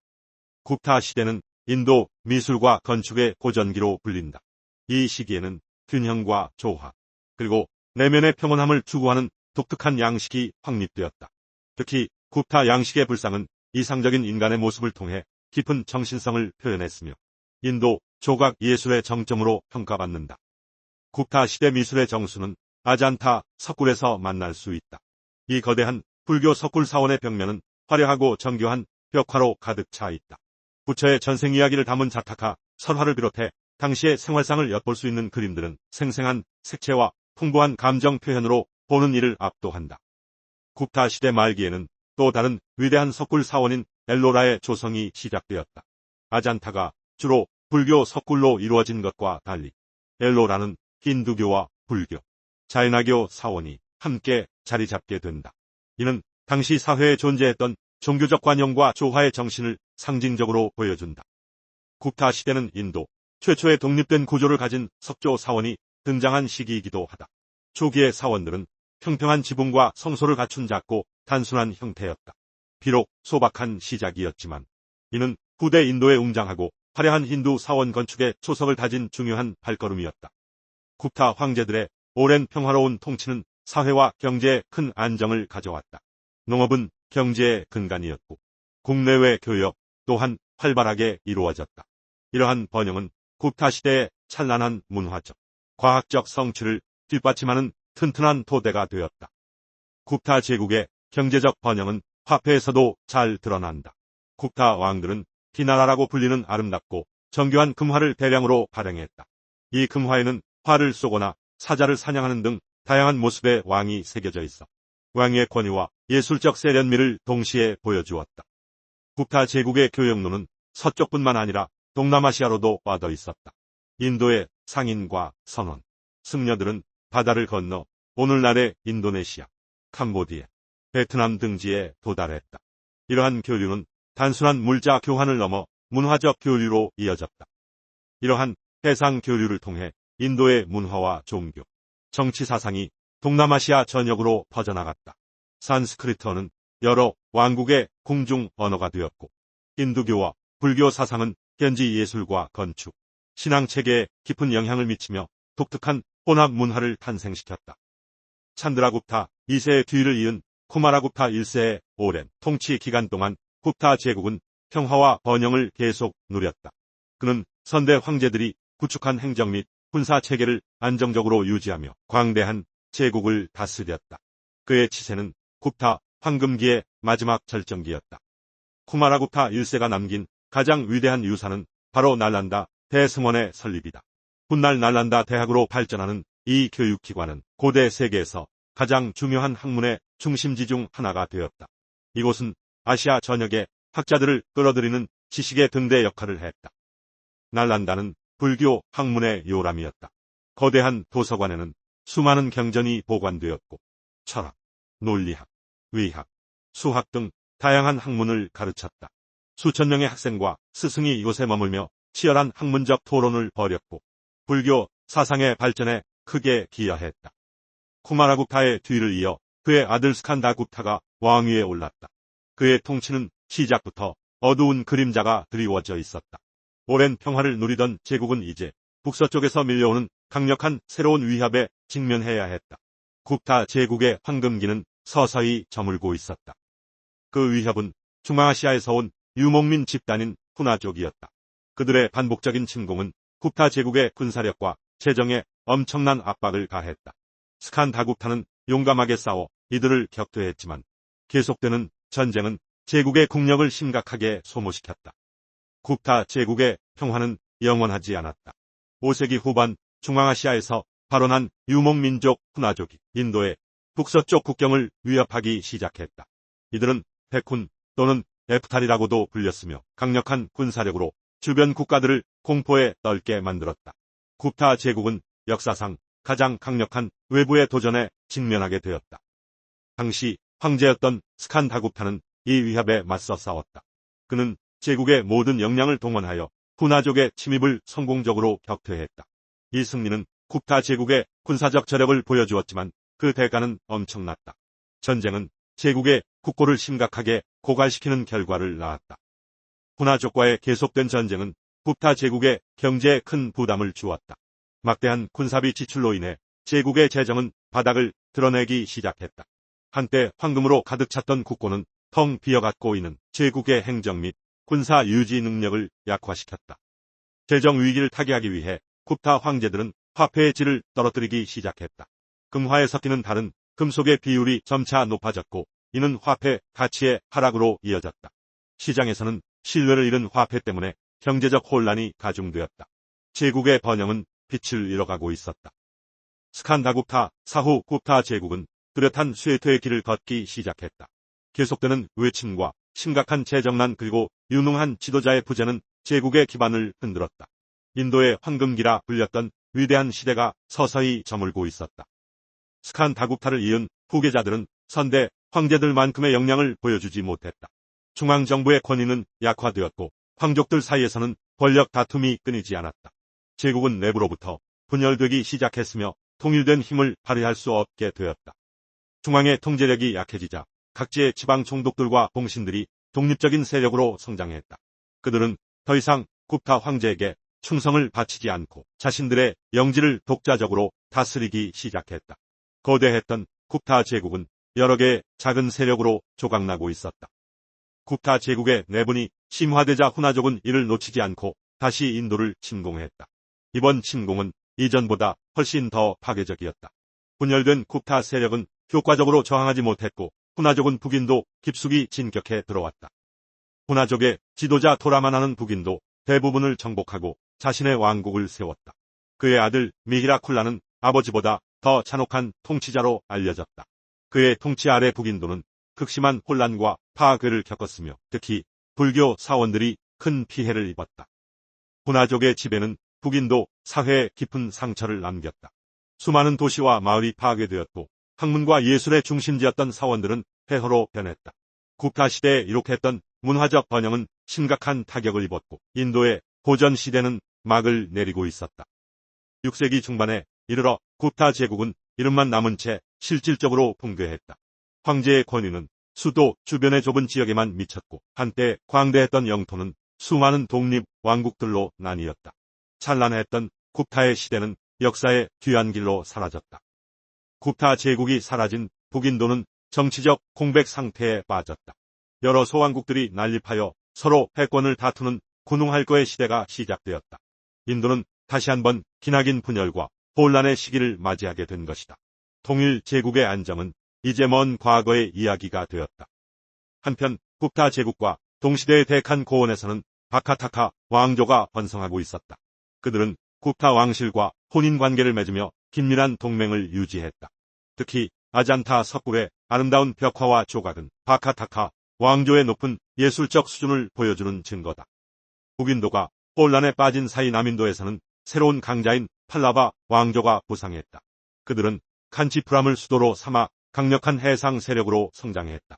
굽타 시대는 인도 미술과 건축의 고전기로 불린다. 이 시기에는 균형과 조화, 그리고 내면의 평온함을 추구하는 독특한 양식이 확립되었다. 특히 굽타 양식의 불상은 이상적인 인간의 모습을 통해 깊은 정신성을 표현했으며 인도 조각 예술의 정점으로 평가받는다. 굽타 시대 미술의 정수는 아잔타 석굴에서 만날 수 있다. 이 거대한 불교 석굴 사원의 벽면은 화려하고 정교한 벽화로 가득 차 있다. 부처의 전생 이야기를 담은 자타카, 설화를 비롯해 당시의 생활상을 엿볼 수 있는 그림들은 생생한 색채와 풍부한 감정 표현으로 보는 이를 압도한다. 굽타 시대 말기에는 또 다른 위대한 석굴 사원인 엘로라의 조성이 시작되었다. 아잔타가 주로 불교 석굴로 이루어진 것과 달리 엘로라는 힌두교와 불교, 자이나교 사원이 함께 자리 잡게 된다. 이는 당시 사회에 존재했던 종교적 관념과 조화의 정신을 상징적으로 보여준다. 굽타 시대는 인도 최초의 독립된 구조를 가진 석조 사원이 등장한 시기이기도 하다. 초기의 사원들은 평평한 지붕과 성소를 갖춘 작고 단순한 형태였다. 비록 소박한 시작이었지만 이는 후대 인도의 웅장하고 화려한 힌두 사원 건축의 초석을 다진 중요한 발걸음이었다. 굽타 황제들의 오랜 평화로운 통치는 사회와 경제에 큰 안정을 가져왔다. 농업은 경제의 근간이었고 국내외 교역 또한 활발하게 이루어졌다. 이러한 번영은 굽타 시대의 찬란한 문화적, 과학적 성취를 뒷받침하는 튼튼한 토대가 되었다. 굽타 제국의 경제적 번영은 화폐에서도 잘 드러난다. 굽타 왕들은 기나라라고 불리는 아름답고 정교한 금화를 대량으로 발행했다. 이 금화에는 활을 쏘거나 사자를 사냥하는 등 다양한 모습의 왕이 새겨져 있어 왕의 권위와 예술적 세련미를 동시에 보여주었다. 굽타 제국의 교역로는 서쪽뿐만 아니라 동남아시아로도 뻗어 있었다. 인도의 상인과 선원, 승려들은 바다를 건너 오늘날의 인도네시아, 캄보디아, 베트남 등지에 도달했다. 이러한 교류는 단순한 물자 교환을 넘어 문화적 교류로 이어졌다. 이러한 해상 교류를 통해 인도의 문화와 종교, 정치 사상이 동남아시아 전역으로 퍼져나갔다. 산스크리트어는 여러 왕국의 공중 언어가 되었고 힌두교와 불교 사상은 현지 예술과 건축, 신앙 체계에 깊은 영향을 미치며 독특한 혼합 문화를 탄생시켰다. 찬드라굽타 2세의 뒤를 이은 쿠마라굽타 1세의 오랜 통치 기간 동안 굽타 제국은 평화와 번영을 계속 누렸다. 그는 선대 황제들이 구축한 행정 및 군사 체계를 안정적으로 유지하며 광대한 제국을 다스렸다. 그의 치세는 굽타 황금기의 마지막 절정기였다. 쿠마라굽타 1세가 남긴 가장 위대한 유산은 바로 날란다 대승원의 설립이다. 훗날 날란다 대학으로 발전하는 이 교육기관은 고대 세계에서 가장 중요한 학문의 중심지 중 하나가 되었다. 이곳은 아시아 전역의 학자들을 끌어들이는 지식의 등대 역할을 했다. 날란다는 불교 학문의 요람이었다. 거대한 도서관에는 수많은 경전이 보관되었고 철학, 논리학, 의학, 수학 등 다양한 학문을 가르쳤다. 수천 명의 학생과 스승이 이곳에 머물며 치열한 학문적 토론을 벌였고 불교 사상의 발전에 크게 기여했다. 쿠마라굽타의 뒤를 이어 그의 아들 스칸다굽타가 왕위에 올랐다. 그의 통치는 시작부터 어두운 그림자가 드리워져 있었다. 오랜 평화를 누리던 제국은 이제 북서쪽에서 밀려오는 강력한 새로운 위협에 직면해야 했다. 굽타 제국의 황금기는 서서히 저물고 있었다. 그 위협은 중앙아시아에서 온 유목민 집단인 후나족이었다. 그들의 반복적인 침공은 굽타 제국의 군사력과 재정에 엄청난 압박을 가했다. 스칸다굽타는 용감하게 싸워 이들을 격퇴했지만 계속되는 전쟁은 제국의 국력을 심각하게 소모시켰다. 굽타 제국의 평화는 영원하지 않았다. 5세기 후반 중앙아시아에서 발원한 유목민족 후나족이 인도의 북서쪽 국경을 위협하기 시작했다. 이들은 백훈 또는 에프탈이라고도 불렸으며 강력한 군사력으로 주변 국가들을 공포에 떨게 만들었다. 굽타 제국은 역사상 가장 강력한 외부의 도전에 직면하게 되었다. 당시 황제였던 스칸다굽타는 이 위협에 맞서 싸웠다. 그는 제국의 모든 역량을 동원하여 후나족의 침입을 성공적으로 격퇴했다. 이 승리는 굽타 제국의 군사적 저력을 보여주었지만 그 대가는 엄청났다. 전쟁은 제국의 국고를 심각하게 고갈시키는 결과를 낳았다. 후나족과의 계속된 전쟁은 굽타 제국의 경제에 큰 부담을 주었다. 막대한 군사비 지출로 인해 제국의 재정은 바닥을 드러내기 시작했다. 한때 황금으로 가득 찼던 국고는 텅 비어갔고 이는 제국의 행정 및 군사 유지 능력을 약화시켰다. 재정 위기를 타개하기 위해 굽타 황제들은 화폐의 질을 떨어뜨리기 시작했다. 금화에 섞이는 다른 금속의 비율이 점차 높아졌고 이는 화폐 가치의 하락으로 이어졌다. 시장에서는 신뢰를 잃은 화폐 때문에 경제적 혼란이 가중되었다. 제국의 번영은 빛을 잃어가고 있었다. 스칸다굽타 사후 굽타 제국은 뚜렷한 쇠퇴의 길을 걷기 시작했다. 계속되는 외침과 심각한 재정난 그리고 유능한 지도자의 부재는 제국의 기반을 흔들었다. 인도의 황금기라 불렸던 위대한 시대가 서서히 저물고 있었다. 스칸다국타를 이은 후계자들은 선대 황제들만큼의 역량을 보여주지 못했다. 중앙정부의 권위는 약화되었고 황족들 사이에서는 권력 다툼이 끊이지 않았다. 제국은 내부로부터 분열되기 시작했으며 통일된 힘을 발휘할 수 없게 되었다. 중앙의 통제력이 약해지자 각지의 지방 총독들과 봉신들이 독립적인 세력으로 성장했다. 그들은 더 이상 굽타 황제에게 충성을 바치지 않고 자신들의 영지를 독자적으로 다스리기 시작했다. 거대했던 굽타 제국은 여러 개의 작은 세력으로 조각나고 있었다. 굽타 제국의 내분이 심화되자 후나족은 이를 놓치지 않고 다시 인도를 침공했다. 이번 침공은 이전보다 훨씬 더 파괴적이었다. 분열된 굽타 세력은 효과적으로 저항하지 못했고 후나족은 북인도 깊숙이 진격해 들어왔다. 후나족의 지도자 토라만하는 북인도 대부분을 정복하고 자신의 왕국을 세웠다. 그의 아들 미히라쿨라는 아버지보다 더 잔혹한 통치자로 알려졌다. 그의 통치 아래 북인도는 극심한 혼란과 파괴를 겪었으며 특히 불교 사원들이 큰 피해를 입었다. 후나족의 지배는 북인도 사회에 깊은 상처를 남겼다. 수많은 도시와 마을이 파괴되었고 학문과 예술의 중심지였던 사원들은 폐허로 변했다. 굽타 시대에 이룩했던 문화적 번영은 심각한 타격을 입었고 인도의 고전 시대는 막을 내리고 있었다. 6세기 중반에 이르러 굽타 제국은 이름만 남은 채 실질적으로 붕괴했다. 황제의 권위는 수도 주변의 좁은 지역에만 미쳤고 한때 광대했던 영토는 수많은 독립 왕국들로 나뉘었다. 찬란했던 굽타의 시대는 역사의 뒤안길로 사라졌다. 굽타 제국이 사라진 북인도는 정치적 공백 상태에 빠졌다. 여러 소왕국들이 난립하여 서로 패권을 다투는 군웅할거의 시대가 시작되었다. 인도는 다시 한번 기나긴 분열과 혼란의 시기를 맞이하게 된 것이다. 통일 제국의 안정은 이제 먼 과거의 이야기가 되었다. 한편 굽타 제국과 동시대의 데칸 고원에서는 바카타카 왕조가 번성하고 있었다. 그들은 굽타 왕실과 혼인관계를 맺으며 긴밀한 동맹을 유지했다. 특히 아잔타 석굴의 아름다운 벽화와 조각은 바카타카 왕조의 높은 예술적 수준을 보여주는 증거다. 북인도가 혼란에 빠진 사이 남인도에서는 새로운 강자인 팔라바 왕조가 부상했다. 그들은 칸치푸람을 수도로 삼아 강력한 해상 세력으로 성장했다.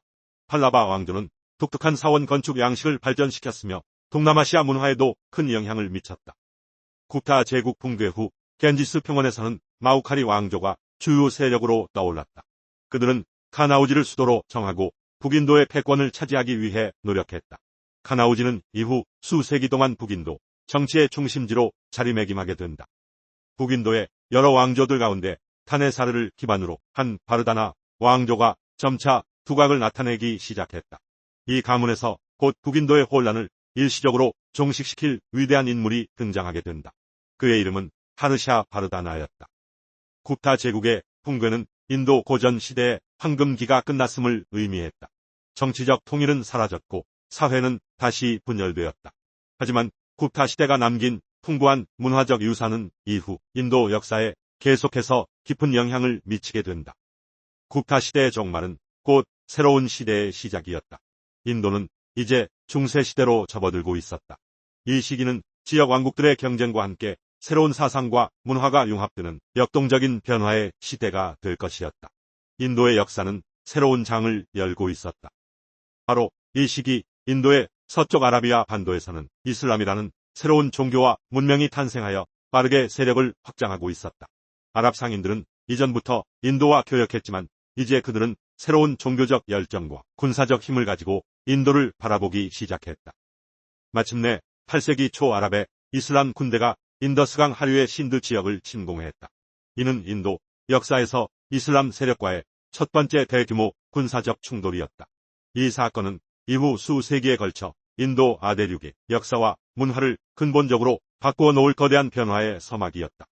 팔라바 왕조는 독특한 사원 건축 양식을 발전시켰으며 동남아시아 문화에도 큰 영향을 미쳤다. 굽타 제국 붕괴 후 겐지스 평원에서는 마우카리 왕조가 주요 세력으로 떠올랐다. 그들은 카나우지를 수도로 정하고 북인도의 패권을 차지하기 위해 노력했다. 카나우지는 이후 수세기 동안 북인도 정치의 중심지로 자리매김하게 된다. 북인도의 여러 왕조들 가운데 타네사르를 기반으로 한 바르다나 왕조가 점차 두각을 나타내기 시작했다. 이 가문에서 곧 북인도의 혼란을 일시적으로 종식시킬 위대한 인물이 등장하게 된다. 그의 이름은 하르샤 바르다나였다. 굽타 제국의 붕괴는 인도 고전 시대의 황금기가 끝났음을 의미했다. 정치적 통일은 사라졌고 사회는 다시 분열되었다. 하지만 굽타 시대가 남긴 풍부한 문화적 유산은 이후 인도 역사에 계속해서 깊은 영향을 미치게 된다. 굽타 시대의 종말은 곧 새로운 시대의 시작이었다. 인도는 이제 중세 시대로 접어들고 있었다. 이 시기는 지역 왕국들의 경쟁과 함께 새로운 사상과 문화가 융합되는 역동적인 변화의 시대가 될 것이었다. 인도의 역사는 새로운 장을 열고 있었다. 바로 이 시기 인도의 서쪽 아라비아 반도에서는 이슬람이라는 새로운 종교와 문명이 탄생하여 빠르게 세력을 확장하고 있었다. 아랍 상인들은 이전부터 인도와 교역했지만 이제 그들은 새로운 종교적 열정과 군사적 힘을 가지고 인도를 바라보기 시작했다. 마침내 8세기 초 아랍의 이슬람 군대가 인더스강 하류의 신드 지역을 침공했다. 이는 인도 역사에서 이슬람 세력과의 첫 번째 대규모 군사적 충돌이었다. 이 사건은 이후 수세기에 걸쳐 인도 아대륙의 역사와 문화를 근본적으로 바꾸어 놓을 거대한 변화의 서막이었다.